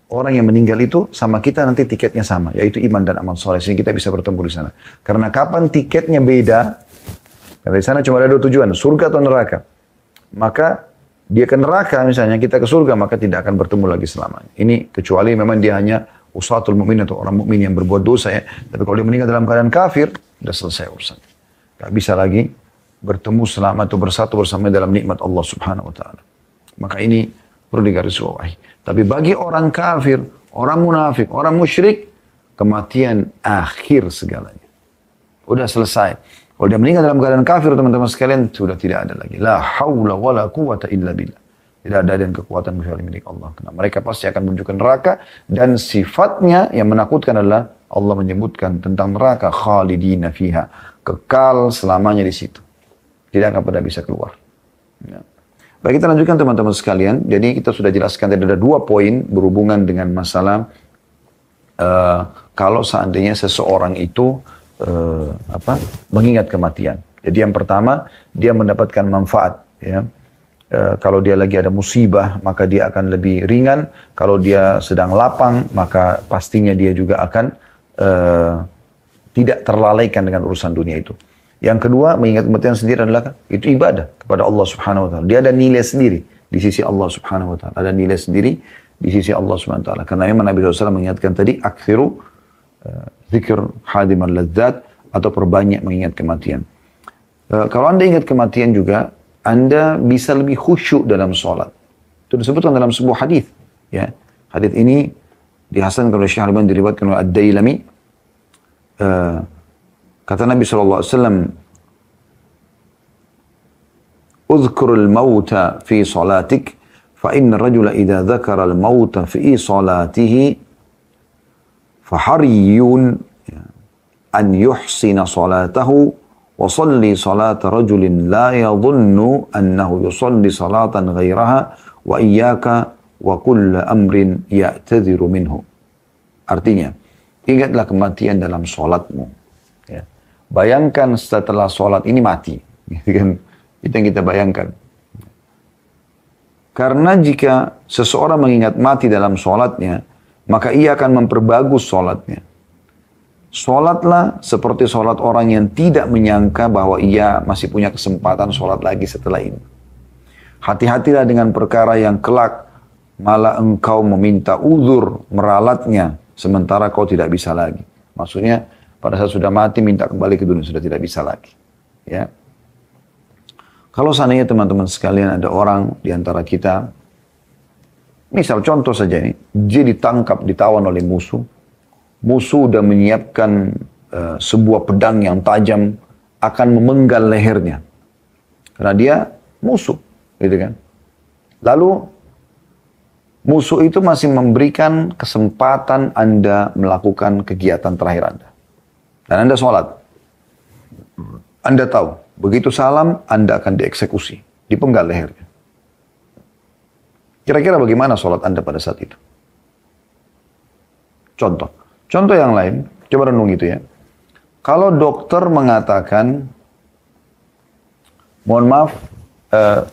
orang yang meninggal itu sama kita nanti tiketnya sama, yaitu iman dan amal soleh, sehingga kita bisa bertemu di sana. Karena kapan tiketnya beda, karena di sana cuma ada dua tujuan, surga atau neraka. Maka dia ke neraka misalnya, kita ke surga, maka tidak akan bertemu lagi selamanya. Ini kecuali memang dia hanya usahatul mu'min atau orang mukmin yang berbuat dosa ya. Tapi kalau dia meninggal dalam keadaan kafir, sudah selesai urusan. Tak bisa lagi bertemu selama atau bersatu bersama dalam nikmat Allah Subhanahu wa taala. Maka ini perlu digarisbawahi. Tapi bagi orang kafir, orang munafik, orang musyrik, kematian akhir segalanya. Udah selesai. Kalau dia meninggal dalam keadaan kafir, teman-teman sekalian, sudah tidak ada lagi. La hawla wa la quwata illa billah. Tidak ada dan kekuatan kecuali milik Allah. Karena mereka pasti akan menunjukkan neraka. Dan sifatnya yang menakutkan adalah Allah menyebutkan tentang neraka. Khalidina fiha. Kekal selamanya di situ. Tidak akan pernah bisa keluar. Ya. Baik, kita lanjutkan teman-teman sekalian. Jadi kita sudah jelaskan tadi ada 2 poin berhubungan dengan masalah kalau seandainya seseorang itu mengingat kematian. Jadi yang pertama dia mendapatkan manfaat. Ya. Kalau dia lagi ada musibah maka dia akan lebih ringan. Kalau dia sedang lapang maka pastinya dia juga akan tidak terlalaikan dengan urusan dunia itu. Yang kedua, mengingat kematian sendiri adalah itu ibadah kepada Allah Subhanahu wa taala. Dia ada nilai sendiri di sisi Allah Subhanahu wa taala. Ada nilai sendiri di sisi Allah Subhanahu wa taala. Karena memang Nabi SAW mengingatkan tadi akthiru zikr hadiman ladzat atau perbanyak mengingat kematian. Kalau Anda ingat kematian juga, Anda bisa lebih khusyuk dalam sholat. Itu disebutkan dalam sebuah hadis. Ya, hadis ini dihasankan oleh Syekh Al-Albani, diriwayatkan oleh Ad-Dailami. kata Nabi SAW, "Udhkurul mauta fi salatik, fa inna rajula idha dhakara al-mauta fi salatihi, fahariyun an yuhsina salatahu, wa salli salata rajulin la yadhunnu annahu yusalli salatan ghairaha, wa iyyaka wa kulla amrin ya'tadhiru minhu." Artinya, ingatlah kematian dalam sholatmu. Ya. Bayangkan setelah sholat ini mati. Gitu kan? Itu yang kita bayangkan. Karena jika seseorang mengingat mati dalam sholatnya, maka ia akan memperbagus sholatnya. Sholatlah seperti sholat orang yang tidak menyangka bahwa ia masih punya kesempatan sholat lagi setelah ini. Hati-hatilah dengan perkara yang kelak malah engkau meminta uzur meralatnya, sementara kau tidak bisa lagi. Maksudnya pada saat sudah mati minta kembali ke dunia, sudah tidak bisa lagi. Ya. Kalau seandainya teman-teman sekalian ada orang di antara kita, misal contoh saja ini, dia ditangkap, ditawan oleh musuh. Musuh sudah menyiapkan sebuah pedang yang tajam akan memenggal lehernya. Karena dia musuh, gitu kan. Lalu musuh itu masih memberikan kesempatan Anda melakukan kegiatan terakhir Anda. Dan Anda sholat. Anda tahu, begitu salam, Anda akan dieksekusi, dipenggal lehernya. Kira-kira bagaimana sholat Anda pada saat itu? Contoh yang lain, coba renung itu ya. Kalau dokter mengatakan, mohon maaf,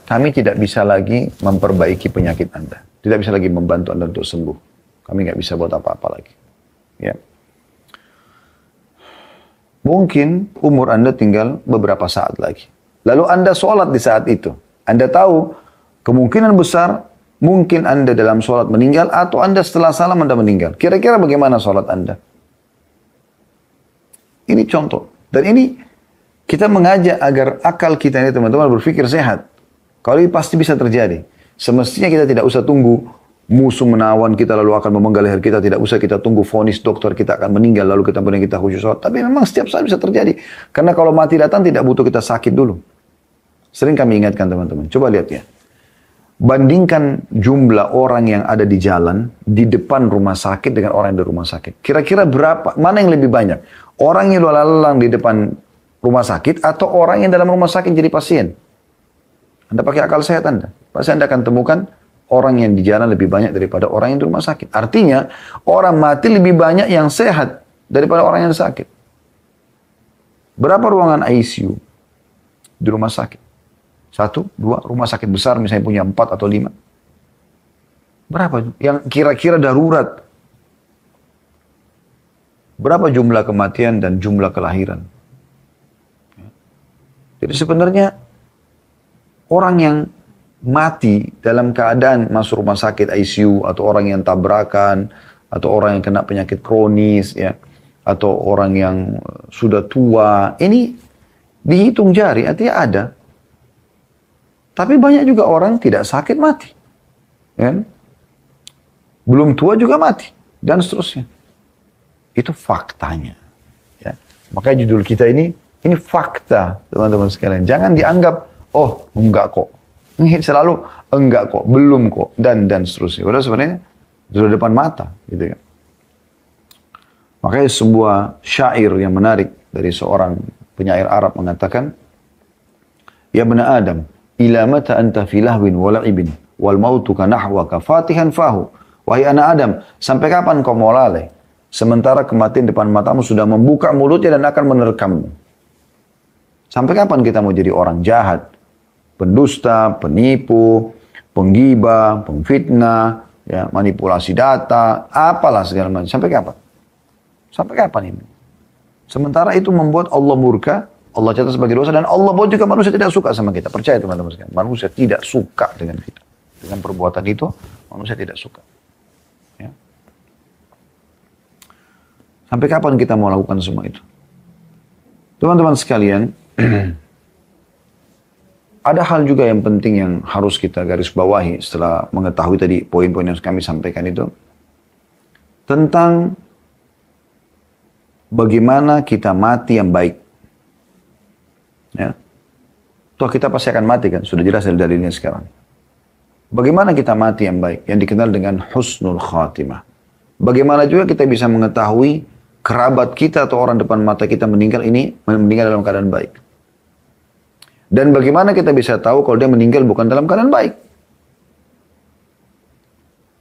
kami tidak bisa lagi memperbaiki penyakit Anda. Tidak bisa lagi membantu Anda untuk sembuh. Kami nggak bisa buat apa-apa lagi. Ya. Mungkin umur Anda tinggal beberapa saat lagi. Lalu Anda sholat di saat itu. Anda tahu kemungkinan besar mungkin Anda dalam sholat meninggal atau Anda setelah salam Anda meninggal. Kira-kira bagaimana sholat Anda? Ini contoh. Dan ini kita mengajak agar akal kita ini teman-teman berpikir sehat. Kalau ini pasti bisa terjadi. Semestinya kita tidak usah tunggu musuh menawan kita lalu akan memenggal leher kita. Tidak usah kita tunggu vonis dokter kita akan meninggal lalu kemudian kita khusyuk sholat. Tapi memang setiap saat bisa terjadi. Karena kalau mati datang tidak butuh kita sakit dulu. Sering kami ingatkan teman-teman. Coba lihat ya. Bandingkan jumlah orang yang ada di jalan di depan rumah sakit dengan orang yang di rumah sakit. Kira-kira berapa? Mana yang lebih banyak? Orang yang lalu lalang di depan rumah sakit atau orang yang dalam rumah sakit jadi pasien? Anda pakai akal sehat Anda. Pasti Anda akan temukan orang yang di jalan lebih banyak daripada orang yang di rumah sakit. Artinya, orang mati lebih banyak yang sehat daripada orang yang sakit. Berapa ruangan ICU di rumah sakit? 1, 2, rumah sakit besar misalnya punya 4 atau 5. Berapa? Yang kira-kira darurat. Berapa jumlah kematian dan jumlah kelahiran? Jadi sebenarnya orang yang mati dalam keadaan masuk rumah sakit ICU atau orang yang tabrakan atau orang yang kena penyakit kronis ya atau orang yang sudah tua ini dihitung jari artinya ada. Tapi banyak juga orang tidak sakit mati. Ya. Belum tua juga mati dan seterusnya. Itu faktanya. Ya. Makanya judul kita ini fakta teman-teman sekalian. Jangan dianggap oh enggak kok. Ini selalu enggak kok, belum kok, dan seterusnya. Udah sebenarnya sudah depan mata, gitu ya. Makanya sebuah syair yang menarik dari seorang penyair Arab mengatakan, "Ya bani Adam, ila mata anta fi lahwin wa la'ibin, wal mautu ka nahwaka fatihan fahu." Wahai anak Adam, sampai kapan kau mau lalai? Sementara kematian depan matamu sudah membuka mulutnya dan akan menerkammu. Sampai kapan kita mau jadi orang jahat? Pendusta, penipu, penggibah, pemfitnah, ya, manipulasi data, apalah segala macam. Sampai kapan? Sampai kapan ini? Sementara itu membuat Allah murka, Allah catat sebagai dosa, dan Allah buat juga manusia tidak suka sama kita. Percaya teman-teman sekalian, manusia tidak suka dengan kita. Dengan perbuatan itu, manusia tidak suka. Ya. Sampai kapan kita mau lakukan semua itu? Teman-teman sekalian, ada hal juga yang penting yang harus kita garis bawahi setelah mengetahui tadi poin-poin yang kami sampaikan itu. Tentang bagaimana kita mati yang baik. Ya. Toh kita pasti akan mati kan, sudah jelas dari dalilnya sekarang. Bagaimana kita mati yang baik, yang dikenal dengan husnul khatimah. Bagaimana juga kita bisa mengetahui kerabat kita atau orang depan mata kita meninggal dalam keadaan baik. Dan bagaimana kita bisa tahu kalau dia meninggal bukan dalam keadaan baik.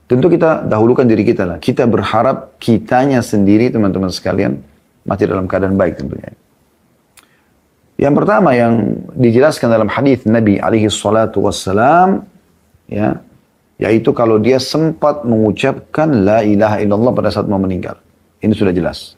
Tentu kita dahulukan diri kita lah. Kita berharap kitanya sendiri teman-teman sekalian mati dalam keadaan baik tentunya. Yang pertama yang dijelaskan dalam hadis Nabi alaihi salatu wassalam, ya, yaitu kalau dia sempat mengucapkan la ilaha illallah pada saat mau meninggal. Ini sudah jelas.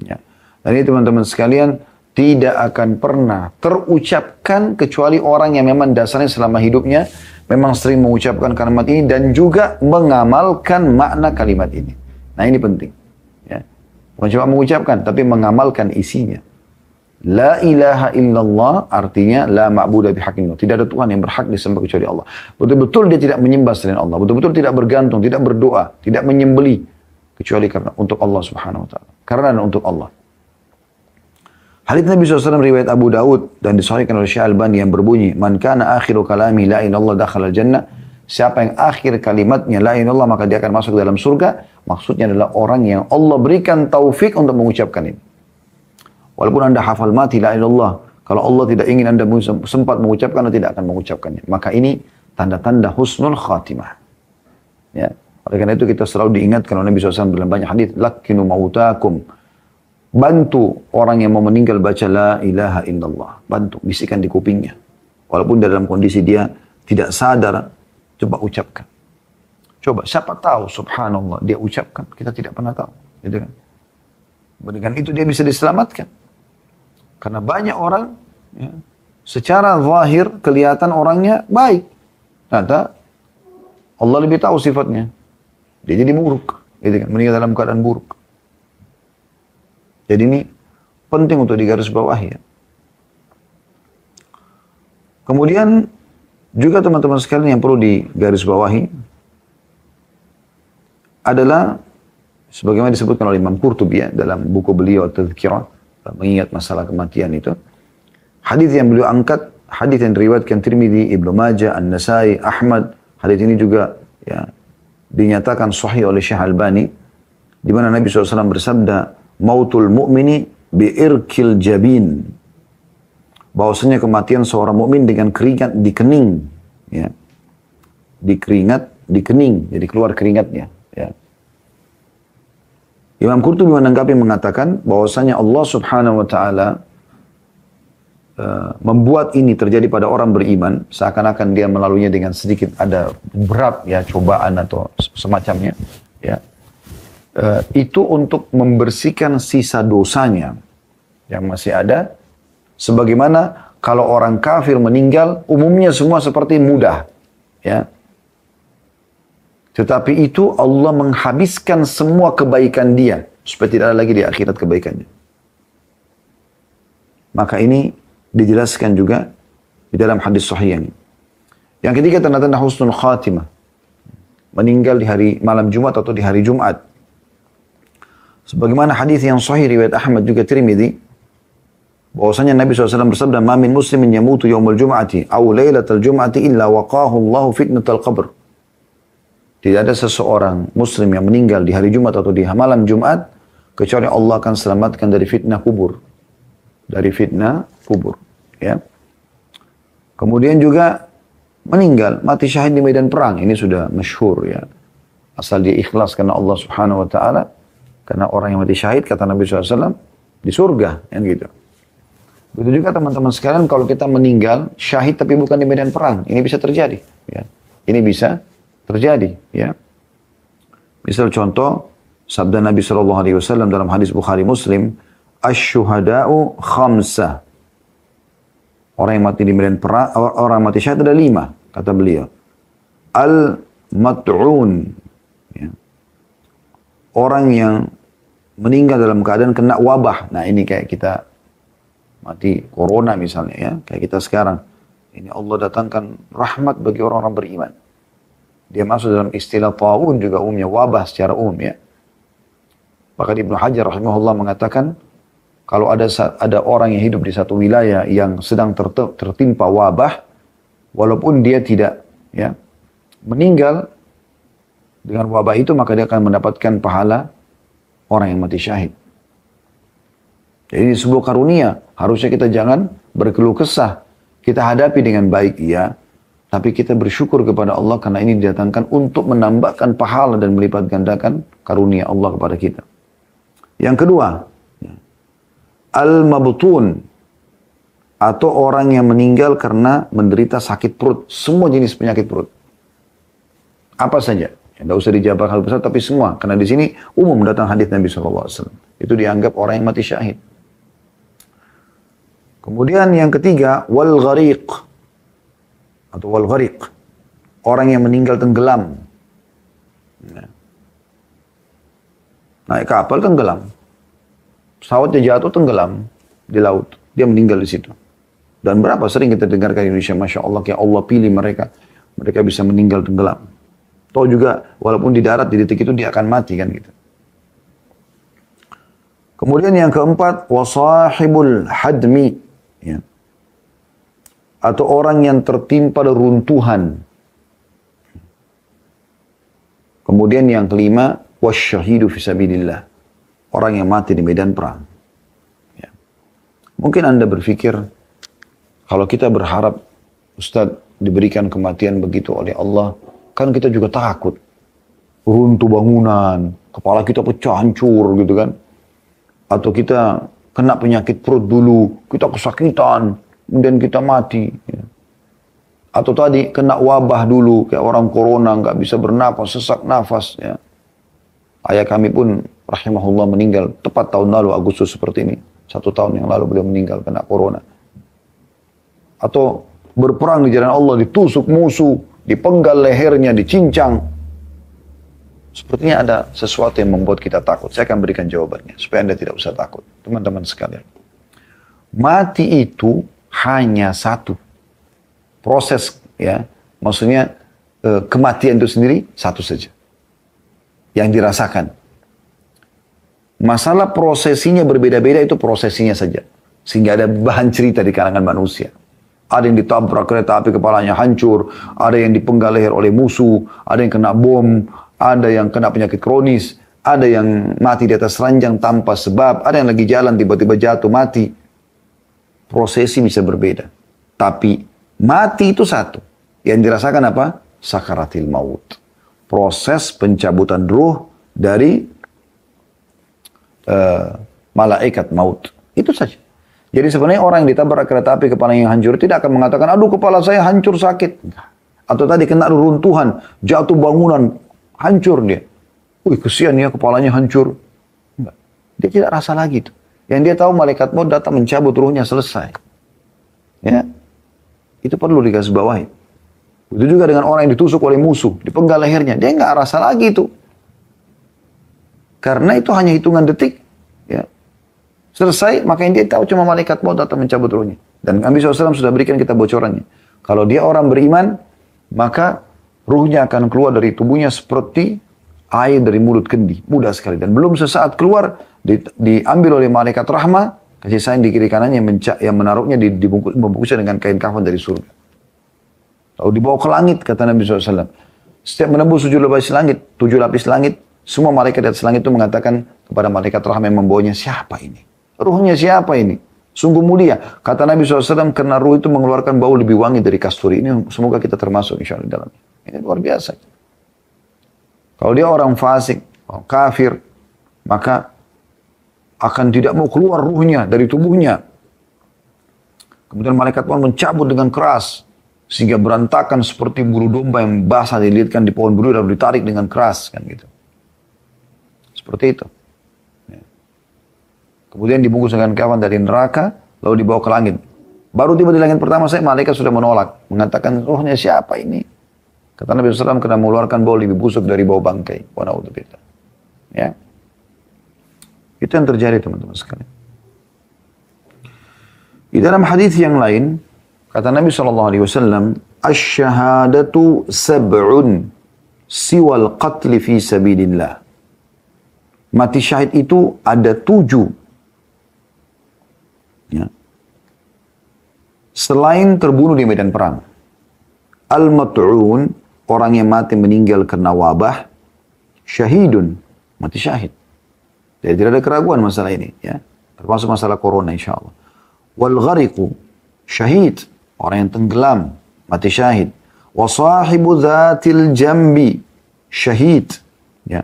Ya. Dan ini teman-teman sekalian tidak akan pernah terucapkan kecuali orang yang memang dasarnya selama hidupnya memang sering mengucapkan kalimat ini dan juga mengamalkan makna kalimat ini. Nah ini penting. Ya. Bukan cuma mengucapkan tapi mengamalkan isinya. La ilaha illallah artinya la ma'budu bihaqqin. Tidak ada Tuhan yang berhak disembah kecuali Allah. Betul-betul dia tidak menyembah selain Allah. Betul-betul tidak bergantung, tidak berdoa, tidak menyembeli kecuali karena untuk Allah Subhanahu wa taala. Karena untuk Allah. Hadits Nabi SAW riwayat Abu Daud dan disahihkan oleh Syekh Albani yang berbunyi, "Man kana akhiru kalami la ilaha illallah dakhala al-jannah." Siapa yang akhir kalimatnya la ilaha illallah maka dia akan masuk ke dalam surga. Maksudnya adalah orang yang Allah berikan taufik untuk mengucapkan ini. Walaupun anda hafal mati la ilaha illallah, kalau Allah tidak ingin anda sempat mengucapkan, anda tidak akan mengucapkannya. Maka ini tanda-tanda husnul khatimah. Ya. Oleh karena itu kita selalu diingatkan oleh Nabi SAW dalam banyak hadis, "Lakkinu mautakum." Bantu orang yang mau meninggal baca la ilaha illallah. Bantu, bisikan di kupingnya. Walaupun dalam kondisi dia tidak sadar, coba ucapkan. Coba, siapa tahu subhanallah dia ucapkan, kita tidak pernah tahu. Gitu kan? Dengan itu dia bisa diselamatkan. Karena banyak orang, ya, secara zahir kelihatan orangnya baik. Ternyata Allah lebih tahu sifatnya. Dia jadi buruk. Gitu kan? Meninggal dalam keadaan buruk. Jadi ini penting untuk digarisbawahi. Ya. Kemudian juga teman-teman sekalian yang perlu digarisbawahi adalah sebagaimana disebutkan oleh Imam Qurtubi ya, dalam buku beliau Tadhkirah, mengingat masalah kematian itu. Hadis yang beliau angkat, hadis yang diriwayatkan Tirmidzi, Ibnu Majah, An-Nasai, Ahmad. Hadis ini juga ya dinyatakan sahih oleh Syekh Albani, di mana Nabi SAW bersabda, "Mautul mu'mini bi'irkil jabin." Bahwasanya kematian seorang mukmin dengan keringat di kening, ya. Di kening, jadi keluar keringatnya, ya. Imam Qurtubi menanggapi mengatakan bahwasanya Allah Subhanahu wa taala membuat ini terjadi pada orang beriman seakan-akan dia melaluinya dengan sedikit ada berat ya cobaan atau semacamnya ya. Itu untuk membersihkan sisa dosanya yang masih ada, sebagaimana kalau orang kafir meninggal umumnya semua seperti mudah ya. Tetapi itu Allah menghabiskan semua kebaikan dia. Supaya tidak ada lagi di akhirat kebaikannya. Maka ini dijelaskan juga di dalam hadis sahih ini. Yang ketiga tanda-tanda husnul khatimah. Meninggal di hari malam Jumat atau di hari Jumat. Sebagaimana hadis yang sahih riwayat Ahmad juga Tirmidzi. Bahwasanya Nabi SAW bersabda, "Ma min muslimin yamutu yaumul jum'ati aw lailatal jum'ati illa waqahu Allahu fitnatal qabr." Tidak ada seseorang muslim yang meninggal di hari Jumat atau di malam Jumat, kecuali Allah akan selamatkan dari fitnah kubur. Dari fitnah kubur. Ya. Kemudian juga meninggal, mati syahid di medan perang. Ini sudah masyhur ya. Asal dia ikhlas karena Allah Subhanahu wa taala. Karena orang yang mati syahid, kata Nabi SAW, di surga. Kan gitu. Begitu juga teman-teman sekalian, kalau kita meninggal syahid tapi bukan di medan perang. Ini bisa terjadi. Ya. Ini bisa terjadi, ya. Misal contoh sabda Nabi SAW dalam hadis Bukhari Muslim, "Asy-syuhada'u khamsah." Orang yang mati di medan perang, orang mati syahid ada 5, kata beliau. Al-mat'un, ya. Orang yang meninggal dalam keadaan kena wabah. Nah ini kayak kita mati corona misalnya ya, kayak kita sekarang. Ini Allah datangkan rahmat bagi orang-orang beriman. Dia masuk dalam istilah ta'un juga umumnya, wabah secara umum ya. Bahkan Ibnu Hajar rahimahullah mengatakan, kalau ada orang yang hidup di satu wilayah yang sedang tertimpa wabah, walaupun dia tidak ya meninggal dengan wabah itu, maka dia akan mendapatkan pahala orang yang mati syahid. Jadi sebuah karunia, harusnya kita jangan berkeluh kesah. Kita hadapi dengan baik, iya, tapi kita bersyukur kepada Allah karena ini didatangkan untuk menambahkan pahala dan melipat gandakan karunia Allah kepada kita. Yang kedua, al-mabtun, atau orang yang meninggal karena menderita sakit perut, semua jenis penyakit perut. Apa saja, tidak usah dijabarkan hal besar, tapi semua. Karena di sini umum datang hadis Nabi SAW. Itu dianggap orang yang mati syahid. Kemudian yang ketiga, wal ghariq, atau wal ghariq, orang yang meninggal tenggelam. Naik kapal tenggelam, pesawatnya jatuh tenggelam di laut, dia meninggal di situ. Dan berapa sering kita dengarkan di Indonesia, Masya Allah, kayak Allah pilih mereka bisa meninggal tenggelam. Tahu juga, walaupun di darat di detik itu dia akan mati kan gitu. Kemudian yang keempat, wasahibul hadmi, ya, atau orang yang tertimpa runtuhan. Kemudian yang kelima, wasyahidu fisabilillah, orang yang mati di medan perang. Ya. Mungkin Anda berpikir, kalau kita berharap Ustadz diberikan kematian begitu oleh Allah, kan kita juga takut. Runtuh bangunan, kepala kita pecah hancur gitu kan. Atau kita kena penyakit perut dulu, kita kesakitan, kemudian kita mati. Ya. Atau tadi kena wabah dulu, kayak orang corona, nggak bisa bernapas, sesak nafas. Ya. Ayah kami pun rahimahullah meninggal tepat tahun lalu, Agustus seperti ini. 1 tahun yang lalu beliau meninggal kena corona. Atau berperang di jalan Allah, ditusuk musuh, dipenggal lehernya, dicincang. Sepertinya ada sesuatu yang membuat kita takut. Saya akan berikan jawabannya, supaya Anda tidak usah takut. Teman-teman sekalian. Mati itu hanya satu. Proses, ya. Maksudnya, kematian itu sendiri, satu saja. Yang dirasakan. Masalah prosesinya berbeda-beda, itu prosesinya saja. Sehingga ada bahan cerita di kalangan manusia. Ada yang ditabrak kereta api kepalanya hancur, ada yang dipenggal leher oleh musuh, ada yang kena bom, ada yang kena penyakit kronis, ada yang mati di atas ranjang tanpa sebab, ada yang lagi jalan tiba-tiba jatuh mati. Prosesi bisa berbeda. Tapi mati itu satu. Yang dirasakan apa? Sakaratil maut. Proses pencabutan ruh dari malaikat maut. Itu saja. Jadi sebenarnya orang yang ditabrak kereta api kepala yang hancur tidak akan mengatakan, aduh kepala saya hancur sakit. Atau tadi kena runtuhan, jatuh bangunan, hancur dia. Wih kesian ya kepalanya hancur. Enggak. Dia tidak rasa lagi itu. Yang dia tahu malaikat maut datang mencabut ruhnya, selesai. Ya, itu perlu digarisbawahi. Begitu juga dengan orang yang ditusuk oleh musuh, dipenggal lehernya, dia nggak rasa lagi itu. Karena itu hanya hitungan detik. Ya. Selesai, makanya dia tahu cuma malaikat maut datang mencabut ruhnya. Dan Nabi SAW sudah berikan kita bocorannya. Kalau dia orang beriman, maka ruhnya akan keluar dari tubuhnya seperti air dari mulut kendi. Mudah sekali. Dan belum sesaat keluar, diambil oleh malaikat rahmah, kasih sayang di kiri kanannya, yang menaruhnya dibungkusnya dengan kain kafan dari surga. Lalu dibawa ke langit, kata Nabi SAW. Setiap menembus 7 lapis langit, semua malaikat di atas langit itu mengatakan kepada malaikat rahmah yang membawanya, siapa ini? Ruhnya siapa ini? Sungguh mulia. Kata Nabi SAW, karena ruh itu mengeluarkan bau lebih wangi dari kasturi. Ini semoga kita termasuk insya Allah di dalamnya. Ini luar biasa. Kalau dia orang fasik, kafir, maka akan tidak mau keluar ruhnya dari tubuhnya. Kemudian malaikat pun mencabut dengan keras, sehingga berantakan seperti bulu domba yang basah dililitkan di pohon bulu lalu ditarik dengan keras. Kan gitu. Seperti itu. Kemudian dibungkus dengan kafan dari neraka, lalu dibawa ke langit. Baru tiba di langit pertama saya, malaikat sudah menolak. Mengatakan, rohnya siapa ini? Kata Nabi SAW, kena mengeluarkan bau lebih busuk dari bau bangkai. Wa na'udzubillah. Ya. Itu yang terjadi teman-teman sekalian. Di dalam hadis yang lain, kata Nabi SAW, Ash-shahadatu sab'un siwal qatli fi sabilillah. Mati syahid itu ada 7 Ya. Selain terbunuh di medan perang. Al-mat'un, orang yang mati meninggal karena wabah, syahidun, mati syahid. Jadi tidak ada keraguan masalah ini. Ya. Termasuk masalah corona insya Allah. Wal-ghariqu, syahid, orang yang tenggelam, mati syahid. Wa sahibu dhatil jambi, syahid. Ya.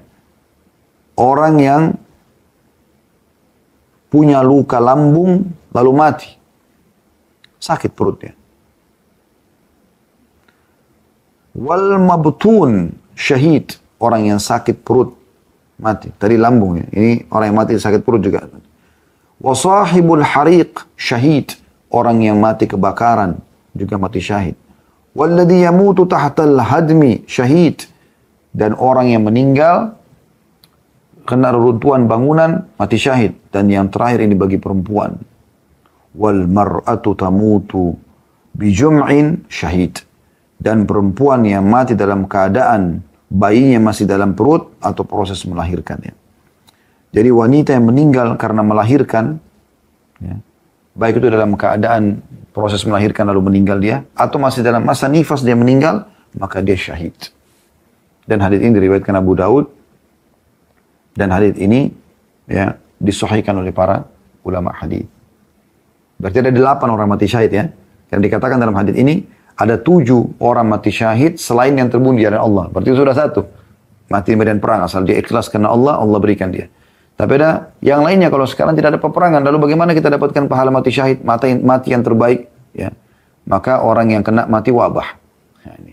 Orang yang punya luka lambung lalu mati. Sakit perutnya. Wal mabtun, syahid. Orang yang sakit perut, mati. Tadi lambungnya. Ini orang yang mati sakit perut juga. Wa sahibul hariq, syahid. Orang yang mati kebakaran, juga mati syahid. Walladhi yamutu tahtal hadmi, syahid. Dan orang yang meninggal kena reruntuhan bangunan, mati syahid. Dan yang terakhir ini bagi perempuan. Wal mar'atu tamutu bijum'in, syahid. Dan perempuan yang mati dalam keadaan bayinya masih dalam perut atau proses melahirkannya. Jadi wanita yang meninggal karena melahirkan, ya, baik itu dalam keadaan proses melahirkan lalu meninggal dia, atau masih dalam masa nifas dia meninggal, maka dia syahid. Dan hadits ini diriwayatkan Abu Daud, dan hadits ini ya disahihkan oleh para ulama hadits. Berarti ada 8 orang mati syahid ya. Yang dikatakan dalam hadits ini, ada 7 orang mati syahid selain yang terbunuh di jalan Allah. Berarti sudah 1. Mati di medan perang, asal dia ikhlas karena Allah, Allah berikan dia. Tapi ada yang lainnya, kalau sekarang tidak ada peperangan, lalu bagaimana kita dapatkan pahala mati syahid, mati yang terbaik? Ya. Maka orang yang kena mati wabah. Nah, ini.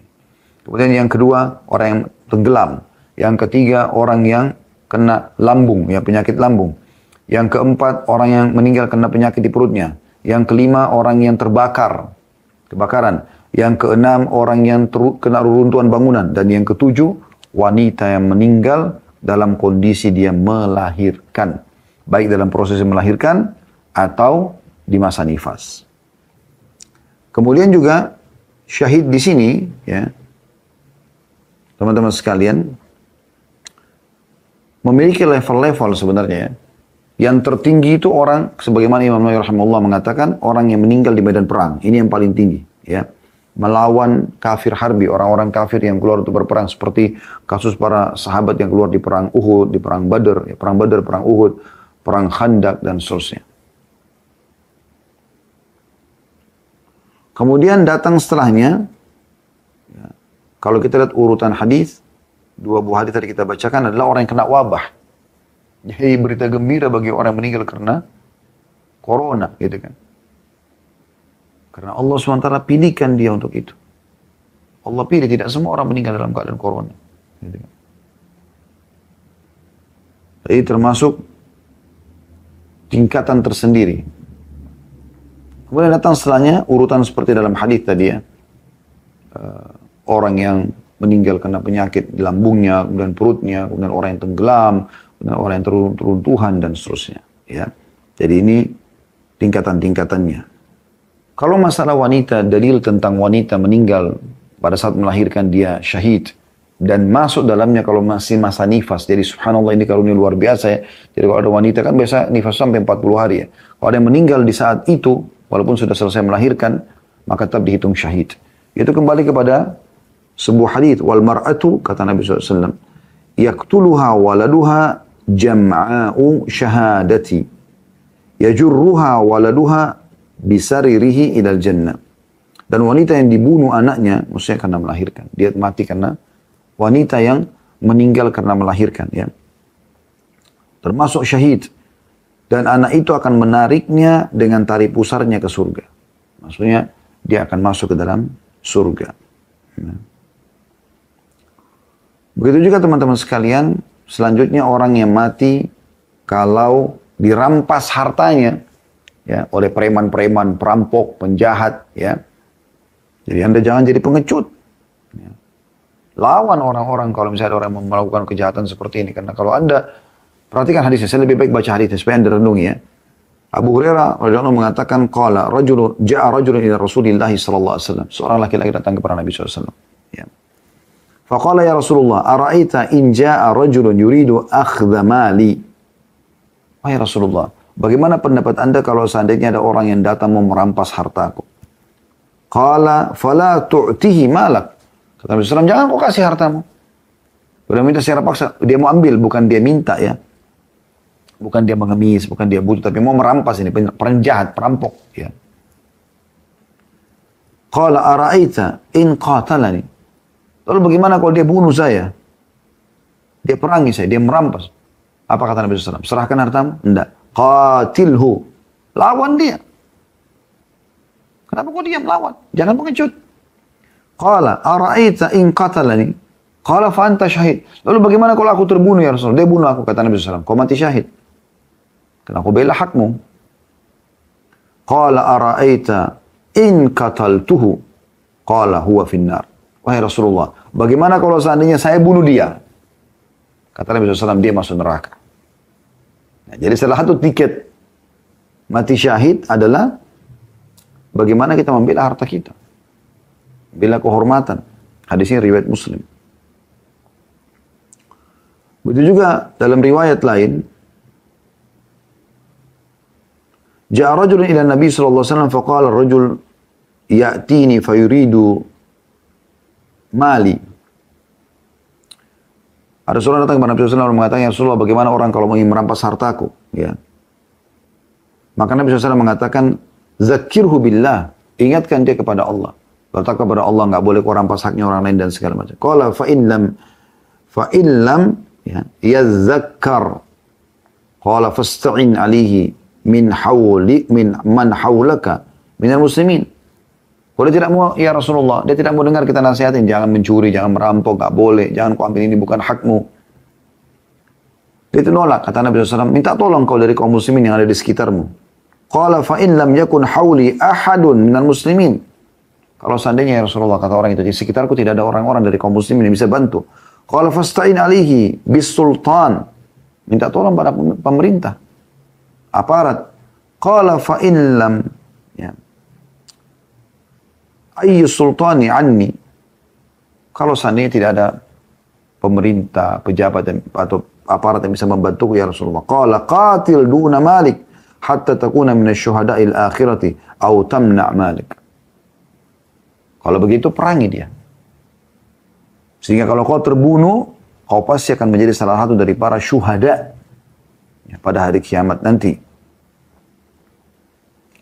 Kemudian yang kedua, orang yang tenggelam. Yang ketiga, orang yang kena lambung, ya, penyakit lambung. Yang keempat, orang yang meninggal kena penyakit di perutnya. Yang kelima, orang yang kebakaran. Yang keenam, orang yang kena reruntuhan bangunan. Dan yang ketujuh, wanita yang meninggal dalam kondisi dia melahirkan. Baik dalam proses melahirkan atau di masa nifas. Kemudian juga syahid di sini, ya, teman-teman sekalian, memiliki level-level sebenarnya. Ya. Yang tertinggi itu orang, sebagaimana Imam Nawawi rahimahullah mengatakan, orang yang meninggal di medan perang. Ini yang paling tinggi. Ya. Melawan kafir harbi, orang-orang kafir yang keluar untuk berperang. Seperti kasus para sahabat yang keluar di perang Uhud, di perang Badr, ya, perang Badr, perang Uhud, perang Khandak, dan seterusnya. Kemudian datang setelahnya, ya, kalau kita lihat urutan hadis, 2 buah hadis tadi kita bacakan adalah orang yang kena wabah. Jadi berita gembira bagi orang yang meninggal karena corona, gitu kan. Karena Allah SWT pilihkan dia untuk itu. Allah pilih, tidak semua orang meninggal dalam keadaan corona. Gitu kan. Jadi termasuk tingkatan tersendiri. Kemudian datang setelahnya urutan seperti dalam hadis tadi ya. Orang yang meninggal karena penyakit di lambungnya, kemudian perutnya, kemudian orang yang tenggelam, kemudian orang yang teruntuhan dan seterusnya. Ya. Jadi ini tingkatan-tingkatannya. Kalau masalah wanita, dalil tentang wanita meninggal pada saat melahirkan dia syahid. Dan masuk dalamnya kalau masih masa nifas. Jadi subhanallah ini karunia luar biasa ya. Jadi kalau ada wanita kan biasa nifas sampai 40 hari ya. Kalau ada yang meninggal di saat itu, walaupun sudah selesai melahirkan, maka tetap dihitung syahid. Itu kembali kepada sebuah hadis. Wal mar'atu, kata Nabi SAW, yaktuluha waladuha jam'a'u syahadati. Yajurruha waladuha bisaririhi ilal jannah. Dan wanita yang dibunuh anaknya, maksudnya karena melahirkan. Dia mati karena wanita yang meninggal karena melahirkan. Ya. Termasuk syahid. Dan anak itu akan menariknya dengan tali pusarnya ke surga. Maksudnya dia akan masuk ke dalam surga. Ya. Begitu juga teman-teman sekalian, selanjutnya orang yang mati kalau dirampas hartanya, ya, oleh preman-preman, perampok, penjahat, ya. Jadi Anda jangan jadi pengecut. Ya. Lawan orang-orang kalau misalnya orang melakukan kejahatan seperti ini. Karena kalau Anda, perhatikan hadisnya, saya lebih baik baca hadisnya supaya Anda renungi ya. Abu Hurairah radhiyallahu anhu mengatakan, qala ja'a rajulun ila Rasulillah sallallahu alaihi wasallam. Seorang laki-laki datang kepada Nabi sallallahu alaihi wasallam. Ya. Faqala ya Rasulullah, ara'aita in ja'a rajulun yuridu akhdha mali. Wahai Rasulullah, bagaimana pendapat anda kalau seandainya ada orang yang datang mau merampas hartaku? Qala fala tu'tihi malak. Kata Nabi SAW, jangan kau kasih hartamu. Udah minta secara paksa, dia mau ambil, bukan dia minta ya. Bukan dia mengemis, bukan dia butuh, tapi mau merampas ini, penjahat, perampok. Ya. Qala ara'aita in qatalani. Lalu bagaimana kalau dia bunuh saya? Dia perangi saya, dia merampas. Apa kata Nabi SAW? Serahkan hartamu? Tidak. Qatilhu. Lawan dia. Kenapa kau diam lawan? Jangan pengecut. Qala ara'aita in qatalani. Qala fa anta syahid. Lalu bagaimana kalau aku terbunuh ya Rasul? Dia bunuh aku, kata Nabi SAW. Kau mati syahid. Karena aku bela hakmu. Qala ara'aita in qataltuhu. Qala huwa finnar. Wahai Rasulullah, bagaimana kalau seandainya saya bunuh dia? Kata Nabi SAW, dia masuk neraka. Nah, jadi salah satu tiket mati syahid adalah bagaimana kita membela harta kita. Bela kehormatan. Hadisnya riwayat Muslim. Begitu juga dalam riwayat lain, Ja'a rajulun ila Nabi sallallahu alaihi wasallam faqala ar-rajul ya'tini fayuridu mali. Ada seorang datang kepada Nabi sallallahu alaihi wasallam mengatakan, "Ya Rasulullah, bagaimana orang kalau ingin merampas hartaku?" Ya. Maka Nabi sallallahu alaihi wasallam mengatakan, "Zakirhu billah." Ingatkan dia kepada Allah. Letak kepada Allah, enggak boleh kau rampas haknya orang lain dan segala macam. Qala fa in lam ya yazakkar. Qala fasta'in alaihi min man haulaka minal muslimin. Kalau dia tidak mau, ya Rasulullah, dia tidak mau dengar kita nasihatin, jangan mencuri, jangan merampok, nggak boleh, jangan kau ambil ini bukan hakmu. Dia itu nolak, kata Nabi SAW, minta tolong kau dari kaum muslimin yang ada di sekitarmu. Qala fa in lam yakun hauli ahadun minal muslimin. Kalau seandainya ya Rasulullah, kata orang itu, di sekitarku tidak ada orang-orang dari kaum muslimin yang bisa bantu. Qala fasta'in alihi bis sultan. Minta tolong pada pemerintah, aparat. Qala fa in lam ya ayyu sultani anni. Kalau seandainya tidak ada pemerintah, pejabat atau aparat yang bisa membantuku ya Rasulullah. Qala qatil duna malik hatta takuna minasy syuhada'il akhirati aw tamna' malik. Kalau begitu perangi dia. Sehingga kalau kau terbunuh, kau pasti akan menjadi salah satu dari para syuhada ya, pada hari kiamat nanti.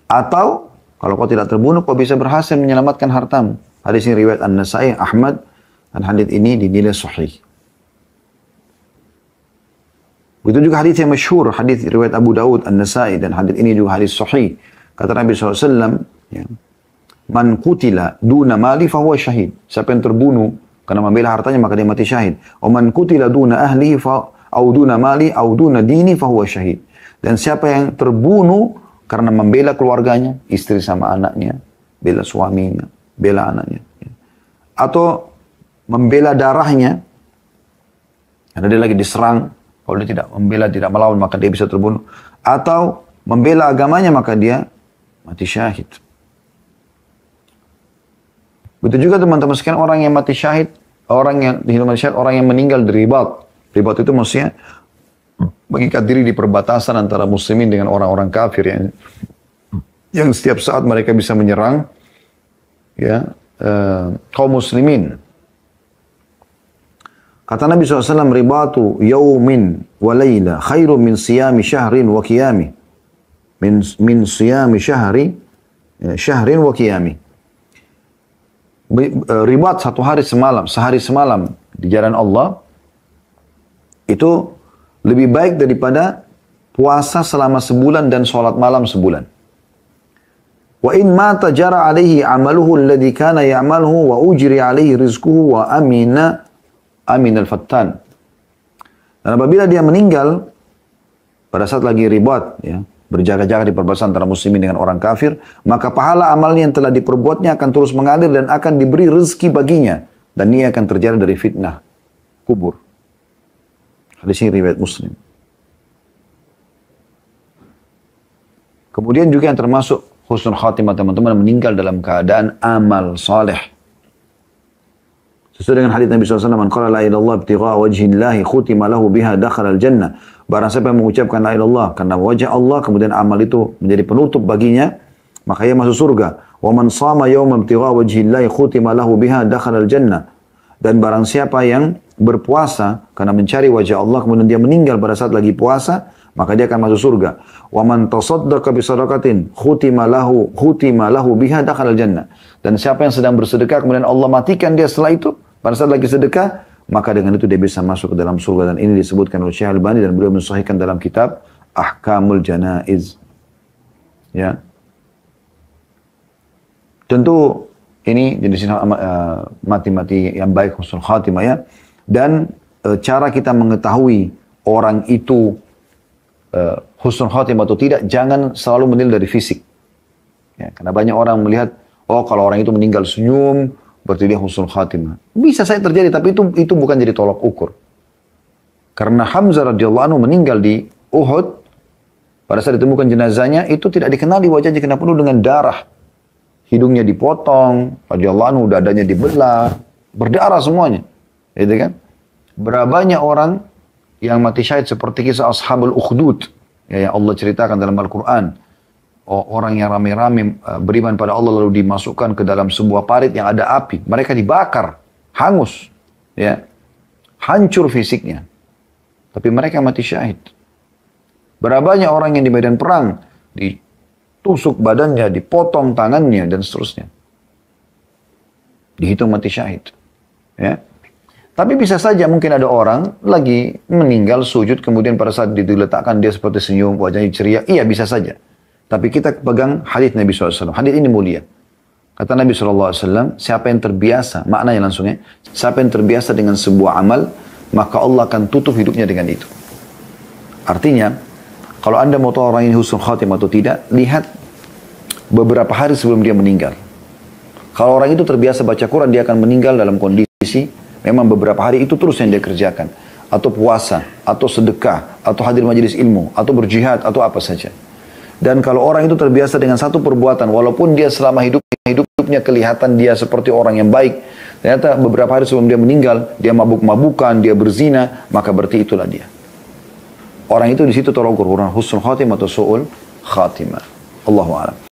Atau kalau kau tidak terbunuh, kau bisa berhasil menyelamatkan hartamu. Hadis ini riwayat An-Nasai, Ahmad, dan hadis ini dinilai sahih. Begitu juga hadis yang masyhur, hadis riwayat Abu Daud, An-Nasai, dan hadis ini juga hadis sahih. Kata Nabi SAW, ya, man qutila duna mali fahuwa syahid. Siapa yang terbunuh karena membela hartanya, maka dia mati syahid. Wa man qutila duna ahlihi au duna mali au duna dini fahuwa syahid. Dan siapa yang terbunuh karena membela keluarganya, istri sama anaknya, bela suaminya, bela anaknya. Atau membela darahnya, karena dia lagi diserang, kalau dia tidak membela, tidak melawan, maka dia bisa terbunuh. Atau membela agamanya, maka dia mati syahid. Begitu juga teman-teman sekalian, orang yang mati syahid, orang yang dihidup mati syahid, orang yang meninggal di ribat. Ribat itu maksudnya mengikat diri di perbatasan antara muslimin dengan orang-orang kafir yang setiap saat mereka bisa menyerang ya kaum muslimin. Kata Nabi SAW, ribatu yaumin wa layla khairun min siyami syahrin wa qiyami. Min siyami syahrin wa qiyami. Ribat sehari semalam di jalan Allah itu lebih baik daripada puasa selama sebulan dan sholat malam sebulan. Wa in mata jara alaihi amaluhu alladhi kana ya'maluhu wa ujri alaihi rizquhu wa aminal fattan. Dan apabila dia meninggal pada saat lagi ribat, ya, berjaga-jaga di perbatasan antara muslimin dengan orang kafir, maka pahala amalnya yang telah diperbuatnya akan terus mengalir dan akan diberi rezeki baginya, dan ia akan terjaga dari fitnah kubur. Hadis ini riwayat Muslim. Kemudian juga yang termasuk husnul khatimah teman-teman, meninggal dalam keadaan amal saleh. Sesuai dengan hadis Nabi SAW, "Man qala la ilaha illallah ibtigha'a wajhillahi khutima lahu biha dakhala al-jannah Barang siapa yang mengucapkan la ilaha illallah karena wajah Allah, kemudian amal itu menjadi penutup baginya, maka ia masuk surga. Wa man shama yawman ibtigha wajhillahi khutima lahu biha dakhala al-jannah. Dan barang siapa yang berpuasa karena mencari wajah Allah, kemudian dia meninggal pada saat lagi puasa, maka dia akan masuk surga. Wa man tasaddaqa bi shadaqatin khutima lahu biha dakhala al-jannah. Dan siapa yang sedang bersedekah kemudian Allah matikan dia setelah itu, pada saat lagi sedekah, maka dengan itu dia bisa masuk ke dalam surga. Dan ini disebutkan oleh Syekh Al-Albani dan beliau mensahihkan dalam kitab Ahkamul Janaiz. Ya. Tentu ini jenis mati-mati yang baik, husnul khatimah ya. Dan cara kita mengetahui orang itu husnul khatimah atau tidak, jangan selalu menilai dari fisik. Ya, karena banyak orang melihat, oh kalau orang itu meninggal senyum, berarti dia husnul khatimah. Bisa saja terjadi, tapi itu bukan jadi tolak ukur. Karena Hamzah radhiyallahu anhu meninggal di Uhud, pada saat ditemukan jenazahnya, itu tidak dikenali wajahnya karena penuh dengan darah. Hidungnya dipotong, radhiyallahu anhu dadanya dibelah, berdarah semuanya. Gitu kan? Berapa banyak orang yang mati syahid seperti kisah Ashabul Ukhdud ya, yang Allah ceritakan dalam Al-Quran. Orang yang rame-rame beriman pada Allah lalu dimasukkan ke dalam sebuah parit yang ada api. Mereka dibakar, hangus, ya, hancur fisiknya. Tapi mereka mati syahid. Berapa banyak orang yang di medan perang ditusuk badannya, dipotong tangannya dan seterusnya. Dihitung mati syahid. Ya. Tapi bisa saja mungkin ada orang lagi meninggal sujud kemudian pada saat diletakkan dia seperti senyum, wajahnya ceria. Iya bisa saja. Tapi kita pegang hadis Nabi SAW. Hadis ini mulia. Kata Nabi SAW, siapa yang terbiasa, maknanya langsungnya, siapa yang terbiasa dengan sebuah amal, maka Allah akan tutup hidupnya dengan itu. Artinya, kalau anda mau tahu orang ini husnul khatimah atau tidak, lihat beberapa hari sebelum dia meninggal. Kalau orang itu terbiasa baca Quran, dia akan meninggal dalam kondisi, memang beberapa hari itu terus yang dia kerjakan. Atau puasa, atau sedekah, atau hadir majelis ilmu, atau berjihad, atau apa saja. Dan kalau orang itu terbiasa dengan satu perbuatan, walaupun dia selama hidupnya kelihatan dia seperti orang yang baik, ternyata beberapa hari sebelum dia meninggal, dia mabuk-mabukan, dia berzina, maka berarti itulah dia. Orang itu di situ tolong ukur husnul khatimah atau su'ul khatimah. Allahu a'lam.